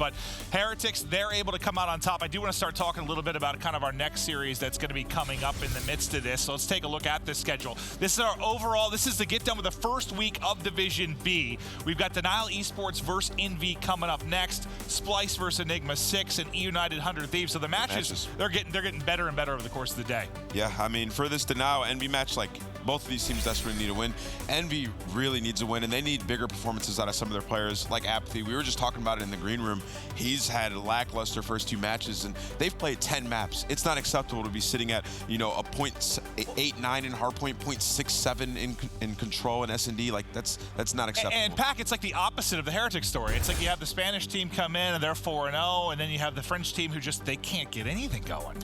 But Heretics, they're able to come out on top. I do want to start talking a little bit about kind of our next series that's going to be coming up in the midst of this. So let's take a look at this schedule. This is our overall, this is to get done with the first week of Division B. We've got Denial Esports versus Envy coming up next, Splice versus Enigma 6, and United 100 Thieves. So the matches, they're getting better and better over the course of the day. Yeah, I mean, for this Denial Envy match, like, both of these teams desperately need a win. Envy really needs a win, and they need bigger performances out of some of their players, like Apathy. We were just talking about it in the green room. He's had a lackluster first 2 matches, and they've played 10 maps. It's not acceptable to be sitting at, you know, a .89 in hardpoint, .67 in control and S&D. Like, that's not acceptable. And Pac, it's like the opposite of the Heretic story. It's like you have the Spanish team come in, and they're 4-0, and then you have the French team who just, they can't get anything going.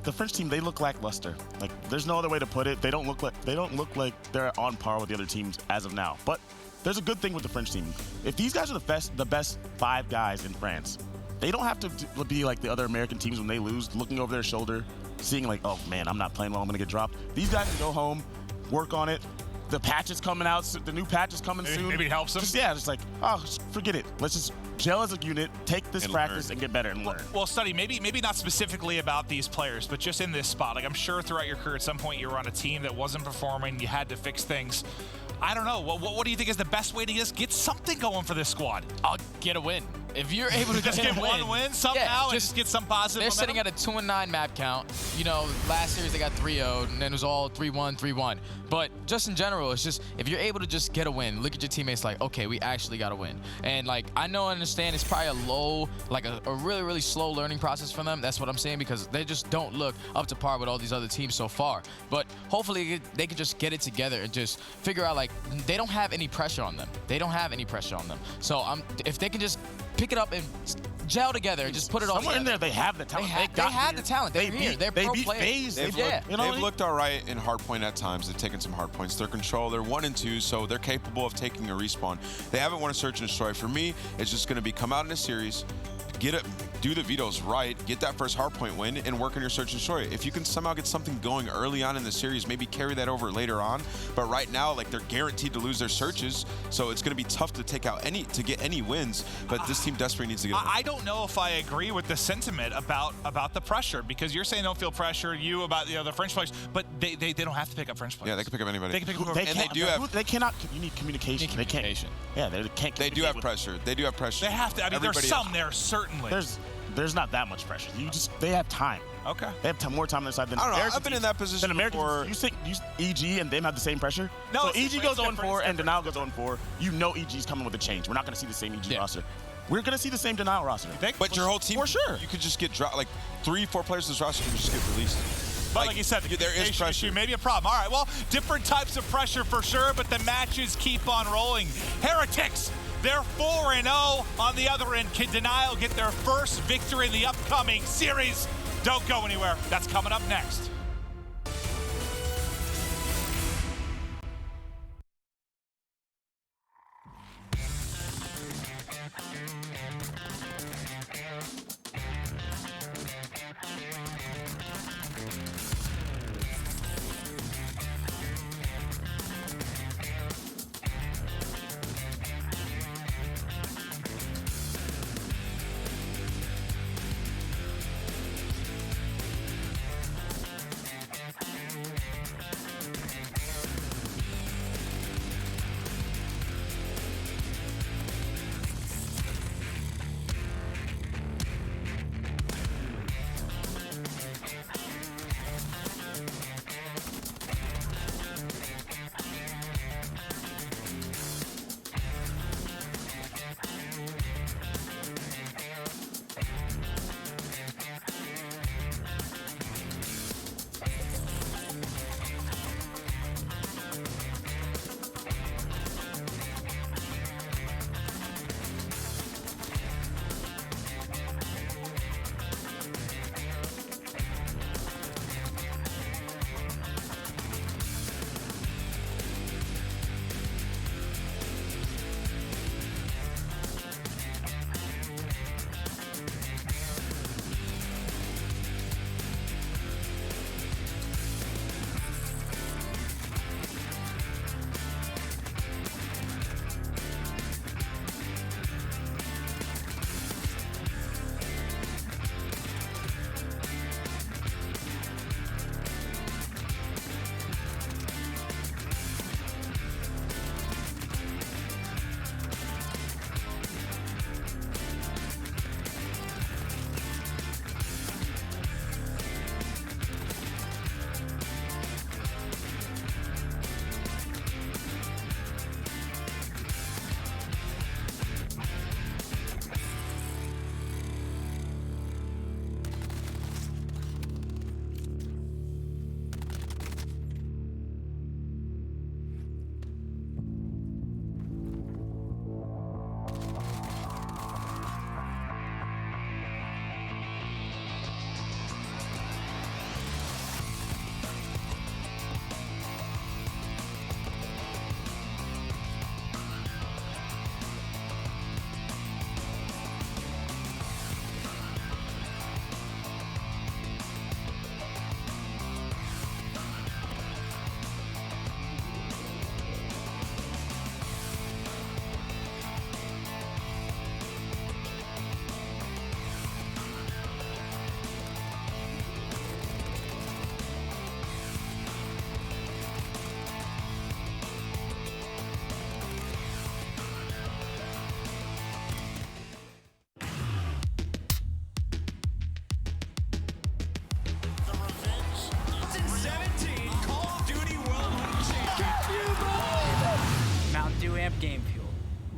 The French team, they look lackluster. Like, there's no other way to put it. They don't look like they're on par with the other teams as of now. But there's a good thing with the French team. If these guys are the best 5 guys in France, they don't have to be like the other American teams when they lose, looking over their shoulder, seeing like, oh man, I'm not playing well, I'm gonna get dropped. These guys can go home, work on it. The patch is coming out, the new patch is coming soon. Maybe it helps them. Just like, oh, forget it. Let's just gel as a unit, take this practice and get better and learn. Well, Study, maybe not specifically about these players, but just in this spot. Like, I'm sure throughout your career at some point you were on a team that wasn't performing, you had to fix things. I don't know. What do you think is the best way to just get something going for this squad? I'll get a win. If you're able to just get one win somehow and just get some positive They're sitting at a 2-9 map count. You know, last series they got 3-0, and then it was all 3-1, 3-1. But just in general, it's just, if you're able to just get a win, look at your teammates like, okay, we actually got a win. And like, I know and understand it's probably a low, like a really, really slow learning process for them. That's what I'm saying, because they just don't look up to par with all these other teams so far. But hopefully they can just get it together and just figure out, like, they don't have any pressure on them. They don't have any pressure on them. So if they can just pick it up and gel together and just put it all Somewhere together. in there, they have the talent. They have the talent. They're here. They're pro players. They've looked all right in hardpoint at times. They've taken some hard points. They're control. They're 1 and 2, so they're capable of taking a respawn. They haven't won a search and destroy. For me, it's just going to be come out in a series, do the vetoes right, get that first hardpoint win, and work on your search and destroy. If you can somehow get something going early on in the series, maybe carry that over later on. But right now, like, they're guaranteed to lose their searches, so it's going to be tough to get any wins. But this team desperately needs to get. I don't know if I agree with the sentiment about the pressure, because you're saying don't feel pressure. You about the French players, but they don't have to pick up French players. Yeah, they can pick up anybody. They can pick up and they do have. They cannot. You need communication. They can't. Yeah, they can't. They do have pressure. They do have pressure. They have to. I mean, there's some there certainly. There's not that much pressure. They have time. Okay. They have more time on their side than I don't know. American I've been in that position than American before. You think EG and them have the same pressure? No. So EG goes 0-4 and Denial goes 0-4. You know EG's coming with a change. We're not going to see the same EG roster. We're going to see the same Denial roster. But your whole team, for sure, you could just get dropped. Like 3-4 players in this roster can just get released. But like you said, there is pressure. Issue, maybe a problem. All right, well, different types of pressure for sure, but the matches keep on rolling. Heretics, they're 4-0 on the other end. Can Denial get their first victory in the upcoming series? Don't go anywhere. That's coming up next.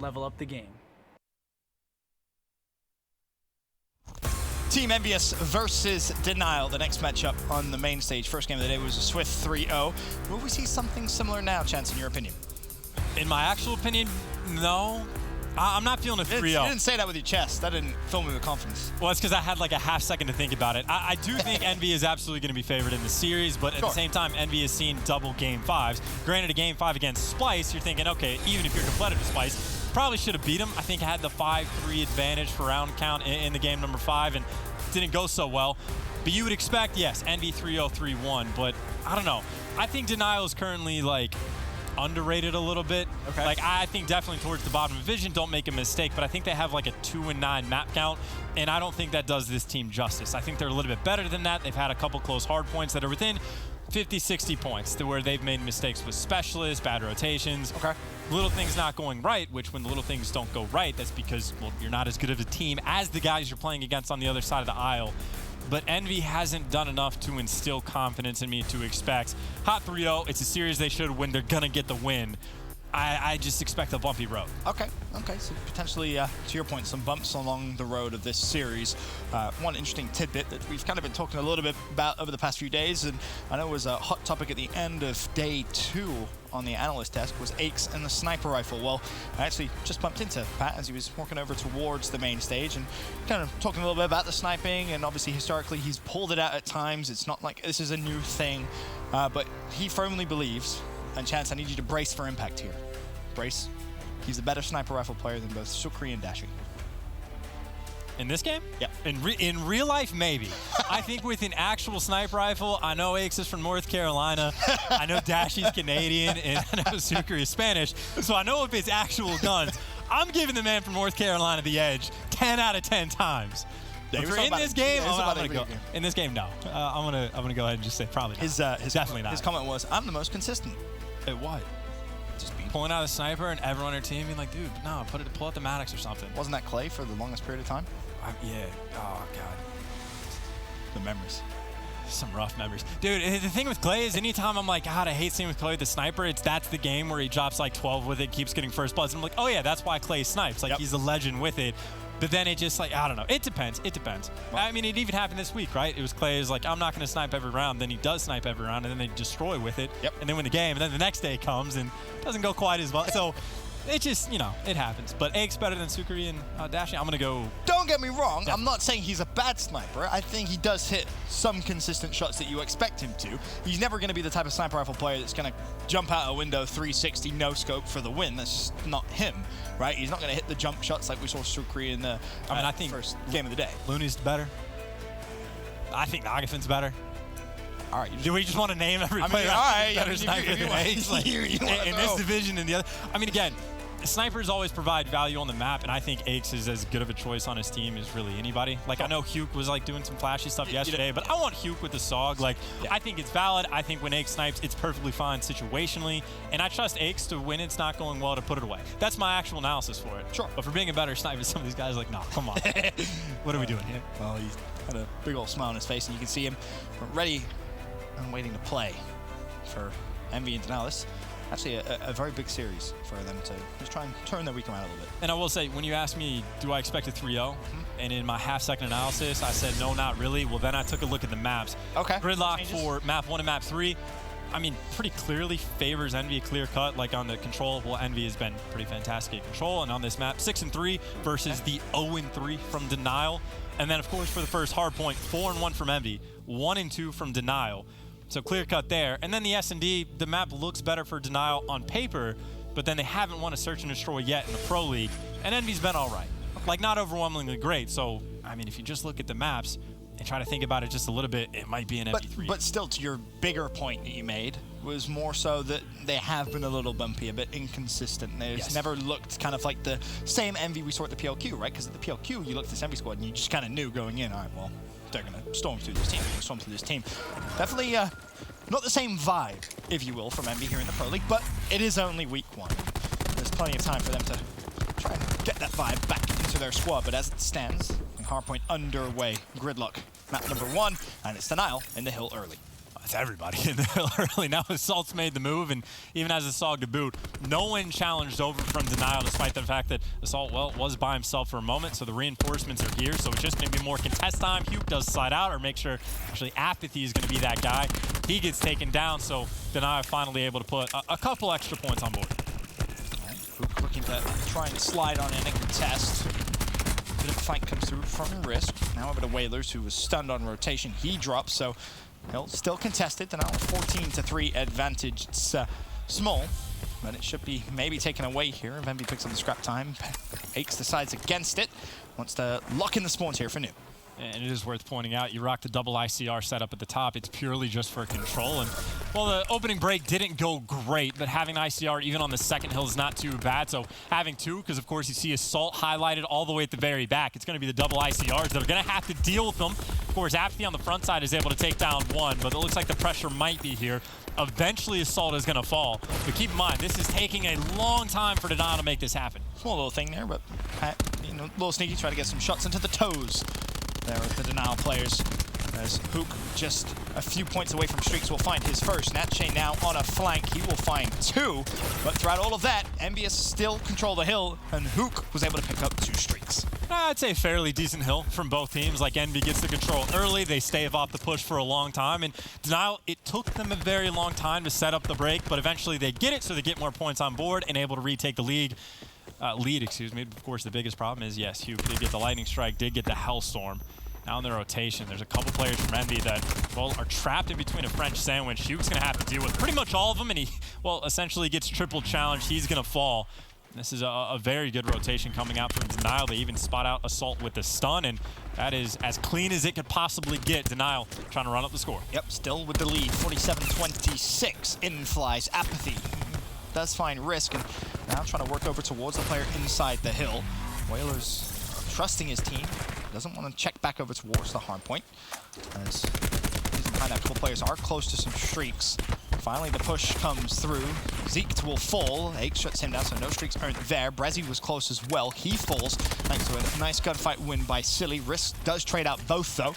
level up the game. Team Envious versus Denial, the next matchup on the main stage. First game of the day was a swift 3-0. Will we see something similar now, Chance, in your opinion? In my actual opinion, no. I'm not feeling a 3-0. You didn't say that with your chest. That didn't fill me with confidence. Well, it's because I had like a half second to think about it. I do think Envy is absolutely going to be favored in the series, but at the same time, Envy has seen double Game 5s. Granted, a Game 5 against Splice, you're thinking, okay, even if you're competitive with Splice, probably should have beat him. I think I had the 5-3 advantage for round count in the game number 5, and didn't go so well. But you would expect, yes, Envy 3-0, 3-1, but I don't know. I think Denial is currently like underrated a little bit. Okay. Like I think definitely towards the bottom of Vision, don't make a mistake, but I think they have like a 2-9 map count, and I don't think that does this team justice. I think they're a little bit better than that. They've had a couple close hard points that are within 50, 60 points to where they've made mistakes with specialists, bad rotations. Okay. Little things not going right, which when the little things don't go right, that's because, well, you're not as good of a team as the guys you're playing against on the other side of the aisle. But Envy hasn't done enough to instill confidence in me to expect hot 3-0. It's a series they should win. They're going to get the win. I just expect a bumpy road. Okay, so potentially, to your point, some bumps along the road of this series. One interesting tidbit that we've kind of been talking a little bit about over the past few days, and I know it was a hot topic at the end of day 2 on the analyst desk, was Aches and the sniper rifle. Well, I actually just bumped into Pat as he was walking over towards the main stage and kind of talking a little bit about the sniping, and obviously historically he's pulled it out at times. It's not like this is a new thing, but he firmly believes, and Chance, I need you to brace for impact here. Brace. He's a better sniper rifle player than both Sukri and Dashi. In this game? Yeah. In real life, maybe. I think with an actual sniper rifle, I know Aches is from North Carolina, I know Dashi's Canadian, and I know Sukri is Spanish, so I know if it's actual guns. I'm giving the man from North Carolina the edge 10 out of 10 times. But for in this game, I'm gonna go. In this game, no. I'm gonna go ahead and just say probably not. Definitely not. His comment was, "I'm the most consistent." At what? Just being pulling out a sniper and everyone on your team being like, dude, no, pull out the Maddox or something. Wasn't that Clay for the longest period of time? Yeah. Oh god. The memories. Some rough memories. Dude, the thing with Clay is anytime I'm like, God, I hate seeing with Clay with the sniper, that's the game where he drops like 12 with it, keeps getting first bloods. And I'm like, oh yeah, that's why Clay snipes. Like he's a legend with it. But then it just like, I don't know. It depends. Well, I mean, it even happened this week, right? It was Clay's like, I'm not going to snipe every round. Then he does snipe every round, and then they destroy with it. And then win the game. And then the next day comes and doesn't go quite as well. So it just, it happens. But Aches better than Sukri and Dashi. I'm going to go. Don't get me wrong. I'm not saying he's a bad sniper. I think he does hit some consistent shots that you expect him to. He's never going to be the type of sniper rifle player that's going to jump out a window 360 no scope for the win. That's just not him, right? He's not going to hit the jump shots like we saw Sukri in the I think first game of the day. Looney's better. I think Nagafin's better. All right. Do we just want to name every player? All right. Better sniper than Aches, like, in this division and the other. I mean, again, snipers always provide value on the map, and I think Aches is as good of a choice on his team as really anybody. Like, I know Huke was like doing some flashy stuff yesterday, but I want Huke with the SOG. Like, I think it's valid. I think when Aches snipes, it's perfectly fine situationally, and I trust Aches to when it's not going well to put it away. That's my actual analysis for it. Sure. But for being a better sniper, some of these guys are like, nah, come on. What are we doing here? Well, he's got a big old smile on his face, and you can see him ready and waiting to play for Envy and Denialis. Actually, a very big series for them to just try and turn their week around a little bit. And I will say, when you asked me, do I expect a 3-0? And in my half-second analysis, I said, no, not really. Well, then I took a look at the maps. Okay. Gridlock for map 1 and map 3, I mean, pretty clearly favors Envy a clear cut. Like on the control, well, Envy has been pretty fantastic at control. And on this map, 6-3 versus the 0-3 from Denial. And then, of course, for the first hard point, 4-1 from Envy, 1-2 from Denial. So clear cut there. And then the S&D, the map looks better for Denial on paper, but then they haven't won a search and destroy yet in the Pro League. And Envy's been all right. Like, not overwhelmingly great. So, I mean, if you just look at the maps and try to think about it just a little bit, it might be an MP3. But still, to your bigger point that you made, was more so that they have been a little bumpy, a bit inconsistent. It's never looked kind of like the same Envy we saw at the PLQ, right? Because at the PLQ, you looked at this Envy squad and you just kind of knew going in, all right, well, they're going to storm through this team. Definitely not the same vibe, if you will, from Envy here in the Pro League, but it is only week 1. There's plenty of time for them to try and get that vibe back into their squad, but as it stands, hardpoint underway, Gridlock, map number 1, and it's Denial in the hill early. it's everybody in there early. Now Assault's made the move, and even as Assault to boot, no one challenged over from Denial, despite the fact that Assault, well, was by himself for a moment, so the reinforcements are here, so it's just going to be more contest time. Huke does slide out, or make sure, actually, Apathy is going to be that guy. He gets taken down, so Denial finally able to put a couple extra points on board. Huke looking to try and slide on in and contest. Bit of a fight comes through from Risk. Now over to Whalers, who was stunned on rotation. He drops, so he'll still contest it. Denial 14-3 advantage. It's small, but it should be maybe taken away here. If Envy picks up the scrap time, Aches decides against it. Wants to lock in the spawns here for New. And it is worth pointing out, you rock the double ICR setup at the top. It's purely just for control. And, well, the opening break didn't go great, but having ICR even on the second hill is not too bad. So having two, because, of course, you see Assault highlighted all the way at the very back. It's going to be the double ICRs that are going to have to deal with them. Of course, Apathy on the front side is able to take down one, but it looks like the pressure might be here. Eventually, Assault is going to fall. But keep in mind, this is taking a long time for Denial to make this happen. Small little thing there, but, you know, a little sneaky, try to get some shots into the toes there with the Denial players. As Huke, just a few points away from streaks, will find his first. Natchain now on a flank. He will find two. But throughout all of that, Envious still control the hill, and Huke was able to pick up 2 streaks. I'd say fairly decent hill from both teams. Like, Envy gets the control early. They stave off the push for a long time. And Denial, it took them a very long time to set up the break, but eventually they get it, so they get more points on board and able to retake the lead. Excuse me. Of course, the biggest problem is, yes, Huke did get the Lightning Strike, did get the Hellstorm. Now in the rotation, there's a couple players from Envy that, well, are trapped in between a French sandwich. Huke's going to have to deal with pretty much all of them, and he, well, essentially gets triple challenged. He's going to fall. And this is a very good rotation coming out from Denial. They even spot out Assault with the stun, and that is as clean as it could possibly get. Denial trying to run up the score. Yep, still with the lead, 47-26. In flies Apathy. Does find Risk, and now trying to work over towards the player inside the hill. Whalers trusting his team. Doesn't want to check back over towards the hard point. As he's behind that, couple players are close to some streaks. Finally, the push comes through. Zeke will fall. Aches shuts him down, so no streaks earned there. Brezzy was close as well. He falls thanks to a nice gunfight win by Silly. Risk does trade out both, though.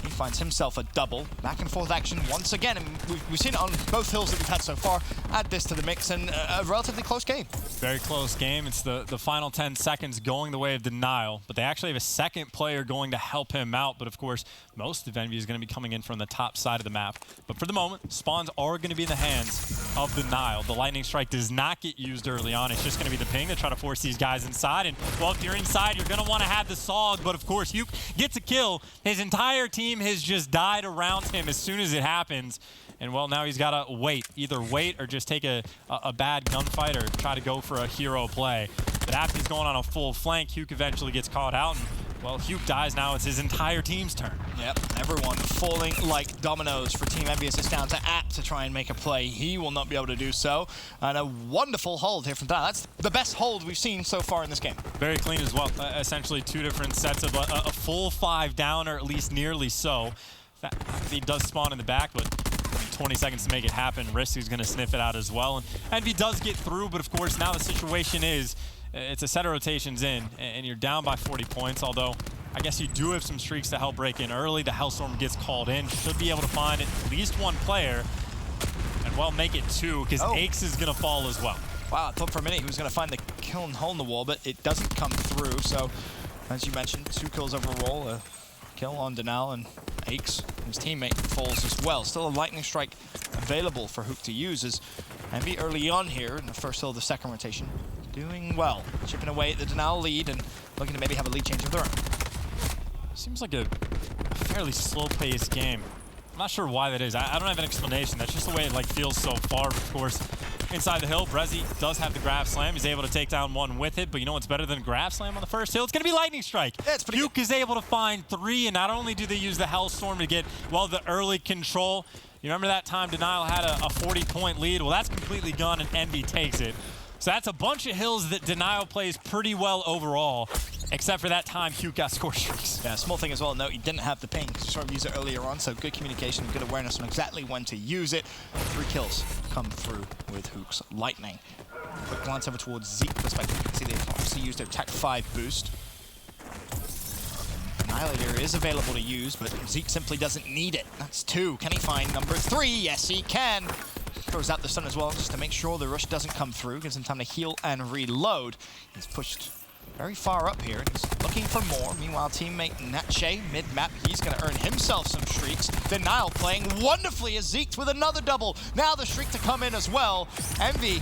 He finds himself a double. Back and forth action once again, and we've seen it on both hills that we've had so far. Add this to the mix, and a relatively close game. Very close game. It's the final 10 seconds going the way of Denial, but they actually have a second player going to help him out. But of course, most of Envy is going to be coming in from the top side of the map. But for the moment, spawns are going to be in the hands of Denial. The Lightning Strike does not get used early on. It's just going to be the ping to try to force these guys inside. And, well, if you're inside, you're going to want to have the SOG. But of course, Huke gets a kill. His entire team has just died around him as soon as it happens. And, well, now he's got to wait. Either wait or just take a bad gunfight or try to go for a hero play. But after he's going on a full flank, Huke eventually gets caught out. And, well, Huke dies now. It's his entire team's turn. Yep, everyone falling like dominoes for Team Envious. It's down to App to try and make a play. He will not be able to do so. And a wonderful hold here from Denial. That's the best hold we've seen so far in this game. Very clean as well. Essentially 2 different sets of a full 5 down, or at least nearly so. He does spawn in the back, but 20 seconds to make it happen. Risk is going to sniff it out as well. And Envy does get through, but of course now the situation is it's a set of rotations in, and you're down by 40 points, although I guess you do have some streaks to help break in early. The Hellstorm gets called in. Should be able to find at least one player, and, well, make it 2, because Aches is going to fall as well. Wow, I thought for a minute he was going to find the kill and hole in the wall, but it doesn't come through. So, as you mentioned, 2 kills overall. A kill on Denial, and Aches, his teammate, falls as well. Still a Lightning Strike available for Huke to use, as Envy early on here in the first hill of the second rotation. Doing well, chipping away at the Denial lead and looking to maybe have a lead change of their own. Seems like a fairly slow-paced game. I'm not sure why that is. I don't have an explanation. That's just the way it feels so far. Of course, inside the hill, Brezzy does have the grab slam. He's able to take down one with it, but you know what's better than grab slam on the first hill? It's going to be Lightning Strike. Yeah, it's pretty Huke is able to find 3, and not only do they use the Hellstorm to get, well, the early control. You remember that time Denial had a 40-point lead? Well, that's completely gone, and Envy takes it. So that's a bunch of hills that Denial plays pretty well overall, except for that time Huke got score streaks. Yeah, small thing as well, note he didn't have the ping because he sort of used it earlier on, so good communication, good awareness on exactly when to use it. 3 kills come through with Huke's Lightning. Quick glance over towards Zeke perspective. You can see they've obviously used their Tech 5 boost. Annihilator is available to use, but Zeke simply doesn't need it. That's 2. Can he find number 3? Yes, he can. Throws out the stun as well, just to make sure the rush doesn't come through. Gives him time to heal and reload. He's pushed very far up here. He's looking for more. Meanwhile, teammate Natche, mid-map, he's going to earn himself some streaks. Denial playing wonderfully as Zeke with another double. Now the streak to come in as well. Envy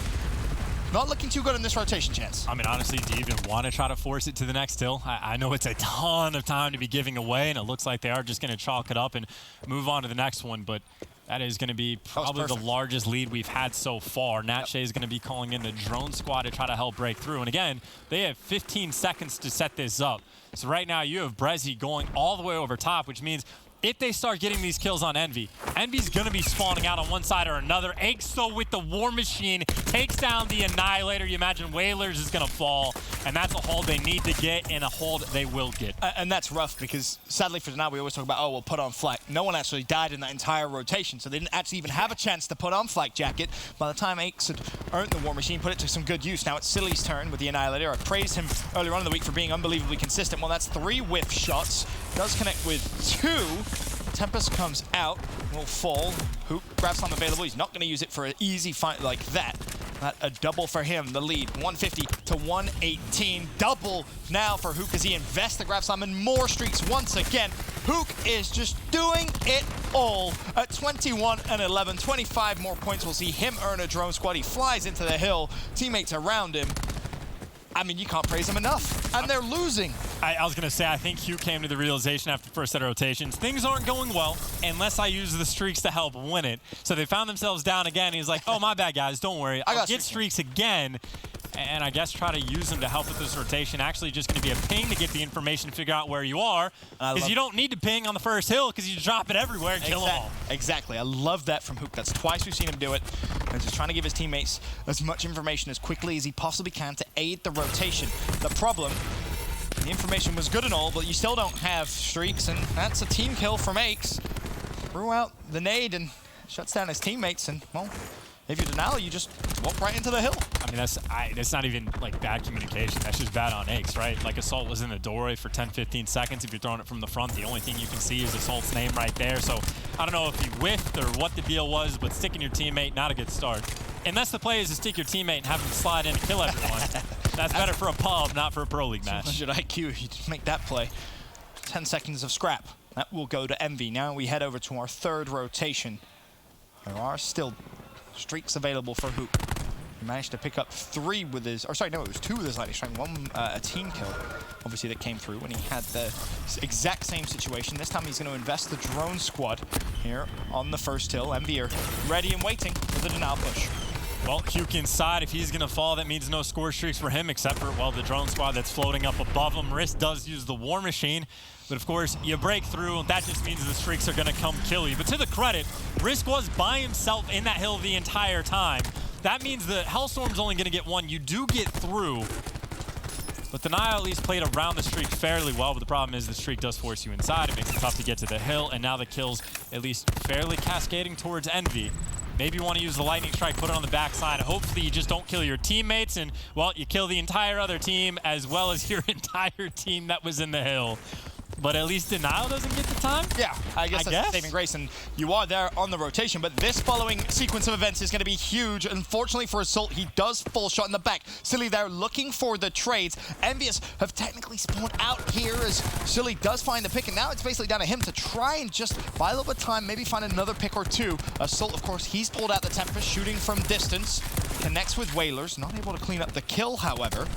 not looking too good in this rotation, Chance. I mean, honestly, do you even want to try to force it to the next hill? I know it's a ton of time to be giving away, and it looks like they are just going to chalk it up and move on to the next one, but that is going to be probably the largest lead we've had so far. Natche is going to be calling in the drone squad to try to help break through. And again, they have 15 seconds to set this up. So right now you have Brezzy going all the way over top, which means if they start getting these kills on Envy, Envy's going to be spawning out on one side or another. Exo with the War Machine takes down the Annihilator. You imagine Whalers is going to fall, and that's a hold they need to get and a hold they will get. And that's rough because, sadly for Denial, we always talk about, oh, we'll put on flak. No one actually died in that entire rotation, so they didn't actually even have a chance to put on flak jacket. By the time Aches had earned the War Machine, put it to some good use. Now it's Silly's turn with the Annihilator. I praised him earlier on in the week for being unbelievably consistent. Well, that's 3 whiff shots. Does connect with 2. Tempest comes out, will fall. Hoop, grabs on available. He's not going to use it for an easy fight like that. Not a double for him. The lead, 150 to 118. Double now for Hook as he invests the grab slam and more streaks once again. Hook is just doing it all at 21 and 11. 25 more points. We'll see him earn a drone squad. He flies into the hill. Teammates around him. I mean, you can't praise them enough. And they're losing. I was going to say, I think Hugh came to the realization after the first set of rotations, things aren't going well unless I use the streaks to help win it. So they found themselves down again. He's like, oh, my bad, guys. Don't worry. I'll get streaks again. And I guess try to use them to help with this rotation. Actually, just going to be a ping to get the information to figure out where you are. Because you don't need to ping on the first hill because you drop it everywhere and kill them all. Exactly. I love that from Hook. That's twice we've seen him do it. And just trying to give his teammates as much information as quickly as he possibly can to aid the rotation. The problem, the information was good and all, but you still don't have streaks, and that's a team kill from Aches. Threw out the nade and shuts down his teammates, and, well, if you're Denial, you just walk right into the hill. I mean, that's not even like bad communication. That's just bad on Aches, right? Like Assault was in the doorway for 10, 15 seconds. If you're throwing it from the front, the only thing you can see is Assault's name right there. So I don't know if he whiffed or what the deal was, but sticking your teammate, not a good start. Unless the play is to stick your teammate and have him slide in and kill everyone. That's better for a pub, not for a pro league match. 100 IQ if you make that play. 10 seconds of scrap. That will go to Envy. Now we head over to our third rotation. There are still streaks available for Hoop. He managed to pick up 3 with his, or sorry, no, it was 2 with his lightning strike. 1 a team kill, obviously, that came through when he had the exact same situation. This time he's going to invest the drone squad here on the first hill. Envy are ready and waiting for the Denial push. Well, Huke inside. If he's going to fall, that means no score streaks for him, except for, well, the drone squad that's floating up above him. Risk does use the War Machine, but of course, you break through, and that just means the streaks are going to come kill you. But to the credit, Risk was by himself in that hill the entire time. That means the Hellstorm's only going to get 1. You do get through, but Denial at least played around the streak fairly well, but the problem is the streak does force you inside. It makes it tough to get to the hill, and now the kills at least fairly cascading towards Envy. Maybe you want to use the lightning strike, put it on the backside. Hopefully you just don't kill your teammates, and, well, you kill the entire other team as well as your entire team that was in the hill. But at least Denial doesn't get the time? Yeah, I guess that's saving grace, and you are there on the rotation, but this following sequence of events is going to be huge. Unfortunately for Assault, he does fall shot in the back. Silly there looking for the trades. Envious have technically spawned out here as Silly does find the pick, and now it's basically down to him to try and just buy a little bit of time, maybe find another pick or 2. Assault, of course, he's pulled out the Tempest, shooting from distance. Connects with Whalers, not able to clean up the kill, however.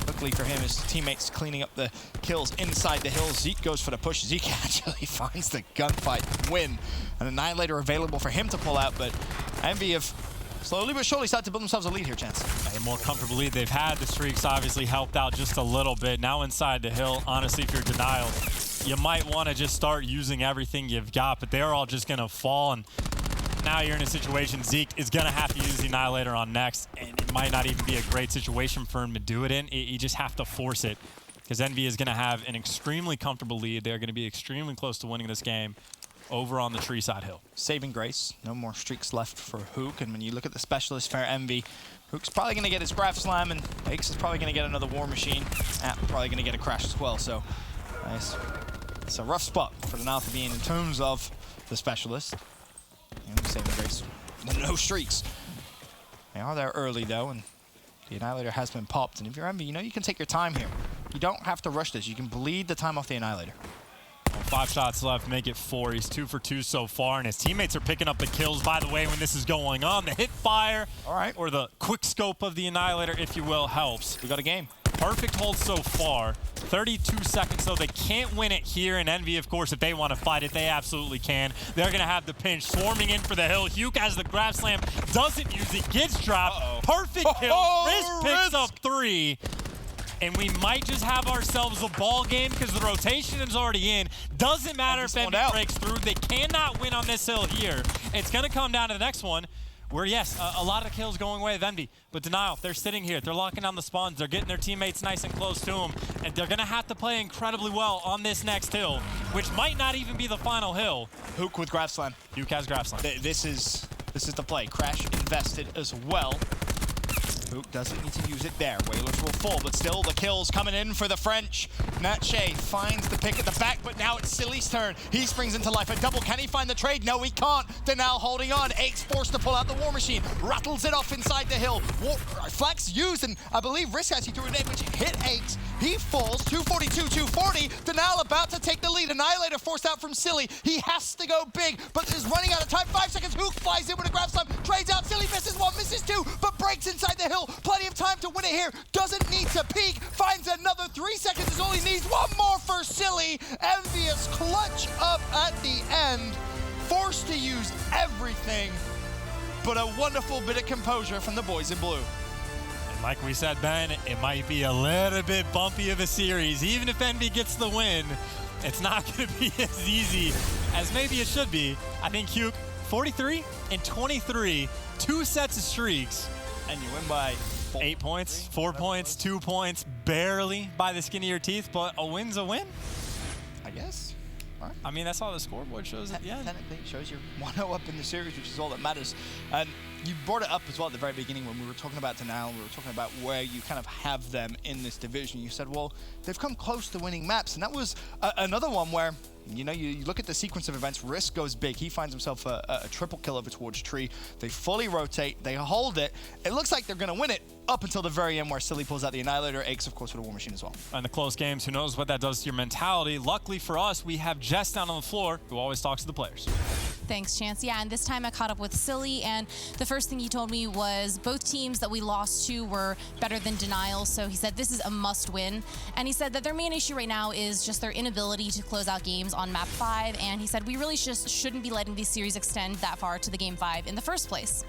Luckily for him, his teammates cleaning up the kills inside the hill. Zeke goes for the push. Zeke actually finds the gunfight win. An Annihilator available for him to pull out, but Envy have slowly but surely started to build themselves a lead here, Chance. A more comfortable lead they've had. The streaks obviously helped out just a little bit. Now inside the hill, honestly, if you're Denial, you might want to just start using everything you've got, but they're all just going to fall, and now you're in a situation Zeke is going to have to use the Annihilator on next, and it might not even be a great situation for him to do it in. You just have to force it, because Envy is going to have an extremely comfortable lead. They're going to be extremely close to winning this game over on the Treeside Hill. Saving grace. No more streaks left for Hook, and when you look at the specialist for Envy, Hook's probably going to get his Graph Slam, and Aches is probably going to get another War Machine. Probably going to get a Crash as well, so nice It's a rough spot for Denial to be in terms of the specialist. And the saving grace. No streaks. They are there early, though, and the Annihilator has been popped. And if you're Envy, you know you can take your time here. You don't have to rush this. You can bleed the time off the Annihilator. Well, 5 shots left, make it 4. He's 2 for 2 so far, and his teammates are picking up the kills, by the way, when this is going on. The hip fire, all right, or the quick scope of the Annihilator, if you will, helps. We got a game. Perfect hold so far. 32 seconds, so they can't win it here. And Envy, of course, if they want to fight it, they absolutely can. They're going to have the pinch swarming in for the hill. Huke has the grab slam, doesn't use it, gets dropped. Perfect kill. Risk picks up 3. And we might just have ourselves a ball game because the rotation is already in. Doesn't matter if Envy breaks through. They cannot win on this hill here. It's going to come down to the next one where, yes, a lot of kills going away with Envy. But Denial, they're sitting here. They're locking down the spawns. They're getting their teammates nice and close to them. And they're going to have to play incredibly well on this next hill, which might not even be the final hill. Huke with grab slam. Huke has grab slam. This is the play. Crash invested as well. Huke doesn't need to use it there. Whalers will fall, but still the kills coming in for the French. Natche finds the pick at the back, but now it's Silly's turn. He springs into life. A double. Can he find the trade? No, he can't. They're now holding on. Ake's forced to pull out the War Machine. Rattles it off inside the hill. Flex used, and I believe Risk actually threw a nade, which hit Ake's. He falls. 242, 240. Denial about to take the lead. Annihilator forced out from Silly. He has to go big, but is running out of time. 5 seconds. Huke flies in with a grab slam. Trades out. Silly misses 1, misses 2, but breaks inside the hill. Plenty of time to win it here. Doesn't need to peek. Finds another 3 seconds. Is all he needs. 1 more for Silly. Envious clutch up at the end. Forced to use everything, but a wonderful bit of composure from the boys in blue. And like we said, Ben, it might be a little bit bumpy of a series. Even if Envy gets the win, it's not going to be as easy as maybe it should be. I think Huke, 43 and 23, 2 sets of streaks. And you win by 8 points, 4 points, 2 points, barely by the skin of your teeth, but a win's a win. I guess. All right. I mean, that's all the scoreboard shows at the end. Technically, it shows you're 1-0 up in the series, which is all that matters. And you brought it up as well at the very beginning when we were talking about Denial. We were talking about where you kind of have them in this division. You said, well, they've come close to winning maps. And that was another one where, you know, you look at the sequence of events. Risk goes big. He finds himself a triple kill over towards Tree. They fully rotate. They hold it. It looks like they're going to win it up until the very end where Silly pulls out the Annihilator. Aches, of course, with a War Machine as well. And the close games, who knows what that does to your mentality. Luckily for us, we have Jess down on the floor who always talks to the players. Thanks, Chance. Yeah, and this time I caught up with Silly, and the first thing he told me was both teams that we lost to were better than Denial, so he said this is a must-win. And he said that their main issue right now is just their inability to close out games on map 5, and he said we really just shouldn't be letting these series extend that far to the game 5 in the first place.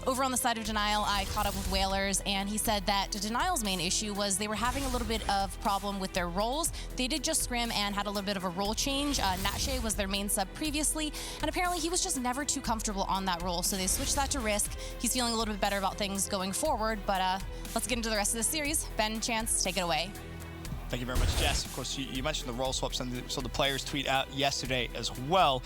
Over on the side of Denial, I caught up with Whalers, and he said that Denial's main issue was they were having a little bit of problem with their roles. They did just scrim and had a little bit of a role change. Natche was their main sub previously, and apparently he was just never too comfortable on that role, so they switched that to Risk. He's feeling a little bit better about things going forward, but let's get into the rest of the series. Ben, Chance, take it away. Thank you very much, Jess. Of course, you mentioned the role swaps, and so the players tweet out yesterday as well.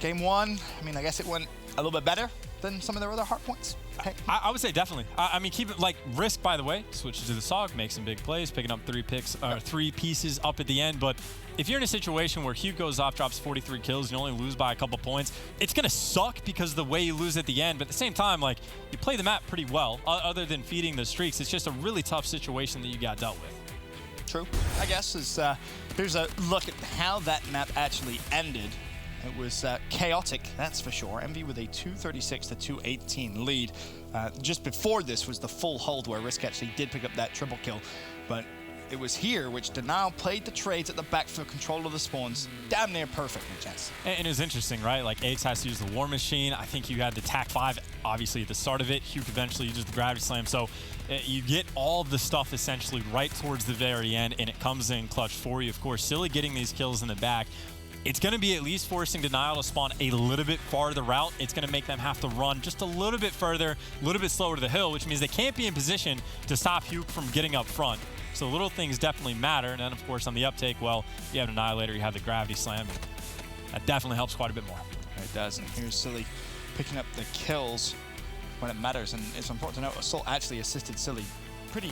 Game 1, I mean, I guess it went a little bit better than some of their other hard points. Okay. I would say definitely. I mean, keep it like Risk, by the way, switches to the SOG, makes some big plays, picking up 3 pieces up at the end. But if you're in a situation where Huke goes off, drops 43 kills, you only lose by a couple points, it's going to suck because of the way you lose at the end. But at the same time, like, you play the map pretty well, other than feeding the streaks. It's just a really tough situation that you got dealt with. True. I guess here's a look at how that map actually ended. It was chaotic, that's for sure. Envy with a 236 to 218 lead. Just before this was the full hold where Risk actually did pick up that triple kill. But it was here which Denial played the trades at the back for control of the spawns. Damn near perfect, Chance. And it was interesting, right? Like, Ace has to use the War Machine. I think you had the TAC 5, obviously, at the start of it. Huke eventually uses the Gravity Slam. So you get all of the stuff essentially right towards the very end, and it comes in clutch for you. Of course, Silly getting these kills in the back. It's going to be at least forcing Denial to spawn a little bit farther out. It's going to make them have to run just a little bit further, a little bit slower to the hill, which means they can't be in position to stop Huke from getting up front. So little things definitely matter. And then, of course, on the uptake, well, you have an Annihilator, you have the Gravity Slam. That definitely helps quite a bit more. It does. And here's Silly picking up the kills when it matters. And it's important to note, Assault actually assisted Silly pretty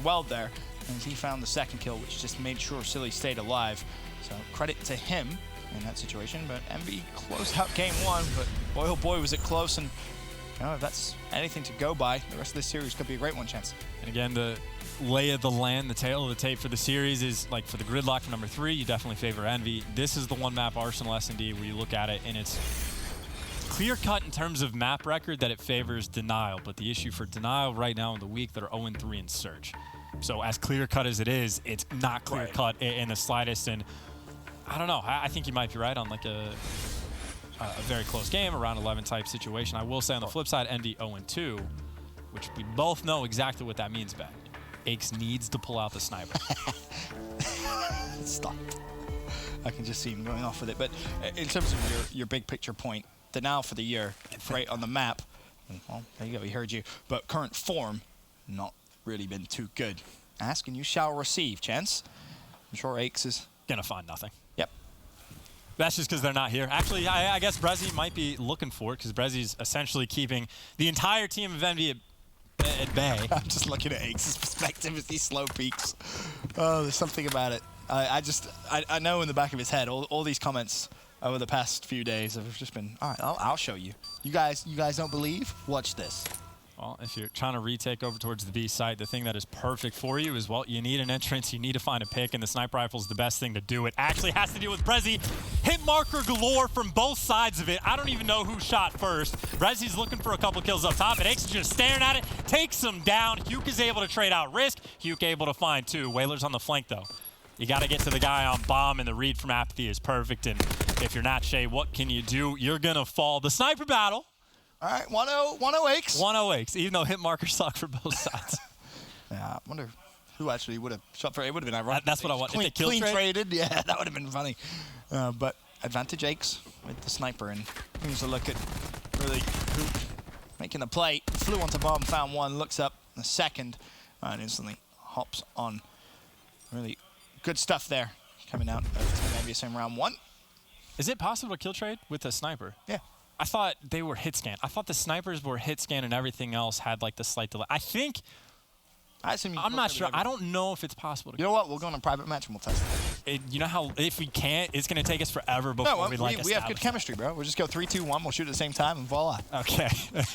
well there. And he found the second kill, which just made sure Silly stayed alive. So credit to him in that situation. But Envy closed out game 1, but boy oh boy was it close. And if that's anything to go by, the rest of this series could be a great one, Chance. And again, the lay of the land, the tail of the tape for the series is like for the gridlock for number 3, you definitely favor Envy. This is the one map, Arsenal S&D, where you look at it and it's clear cut in terms of map record that it favors Denial. But the issue for Denial right now in the week, they're 0-3 in Surge. So as clear cut as it is, it's not clear cut in the slightest. And I don't know, I think you might be right on like a very close game, around 11 type situation. I will say on the flip side, Envy 0-2, which we both know exactly what that means, Beck. Aches needs to pull out the sniper. Stop. I can just see him going off with it. But in terms of your big picture point, Denial for the year, great on the map. Well, there you go, he heard you. But current form, not really been too good. Ask and you shall receive, Chance. I'm sure Aches is Gonna find nothing. Yep. That's just because they're not here. Actually, I guess Brezzy might be looking for it because Brezzy's essentially keeping the entire team of Envy at bay. I'm just looking at Aches' perspective as he slow peaks. Oh, there's something about it. I know in the back of his head, all these comments over the past few days have just been, all right, I'll show you. You guys don't believe? Watch this. Well, if you're trying to retake over towards the B site, the thing that is perfect for you is, well, you need an entrance, you need to find a pick, and the sniper rifle is the best thing to do it. Actually has to deal with Brezzy. Hit marker galore from both sides of it. I don't even know who shot first. Brezzy's looking for a couple kills up top, and Aches is just staring at it, takes him down. Huke is able to trade out Risk. Huke able to find 2. Whaler's on the flank, though. You got to get to the guy on bomb, and the read from Apathy is perfect. And if you're not Shay, what can you do? You're going to fall. The sniper battle. All right, 1-0 Aches. 1-0 Aches, even though hit markers suck for both sides. Yeah, I wonder who actually would have shot for it. It would have been ironic. That's what I want. Clean traded, yeah, that would have been funny. But advantage Aches with the sniper, and here's a look at really Huke making the play. Flew onto bomb, found one, looks up, the second, and instantly hops on. Really good stuff there coming out of Team Envious in round 1. Is it possible to kill trade with a sniper? Yeah. I thought they were hit scan. I thought the snipers were hit scan and everything else had like the slight delay. I think, I'm not sure. I don't know if it's possible. You know what? We'll go on a private match and we'll test it. You know how if we can't, it's going to take us forever before we have good chemistry, bro. We'll just go 3, 2, 1. We'll shoot at the same time and voila. Okay.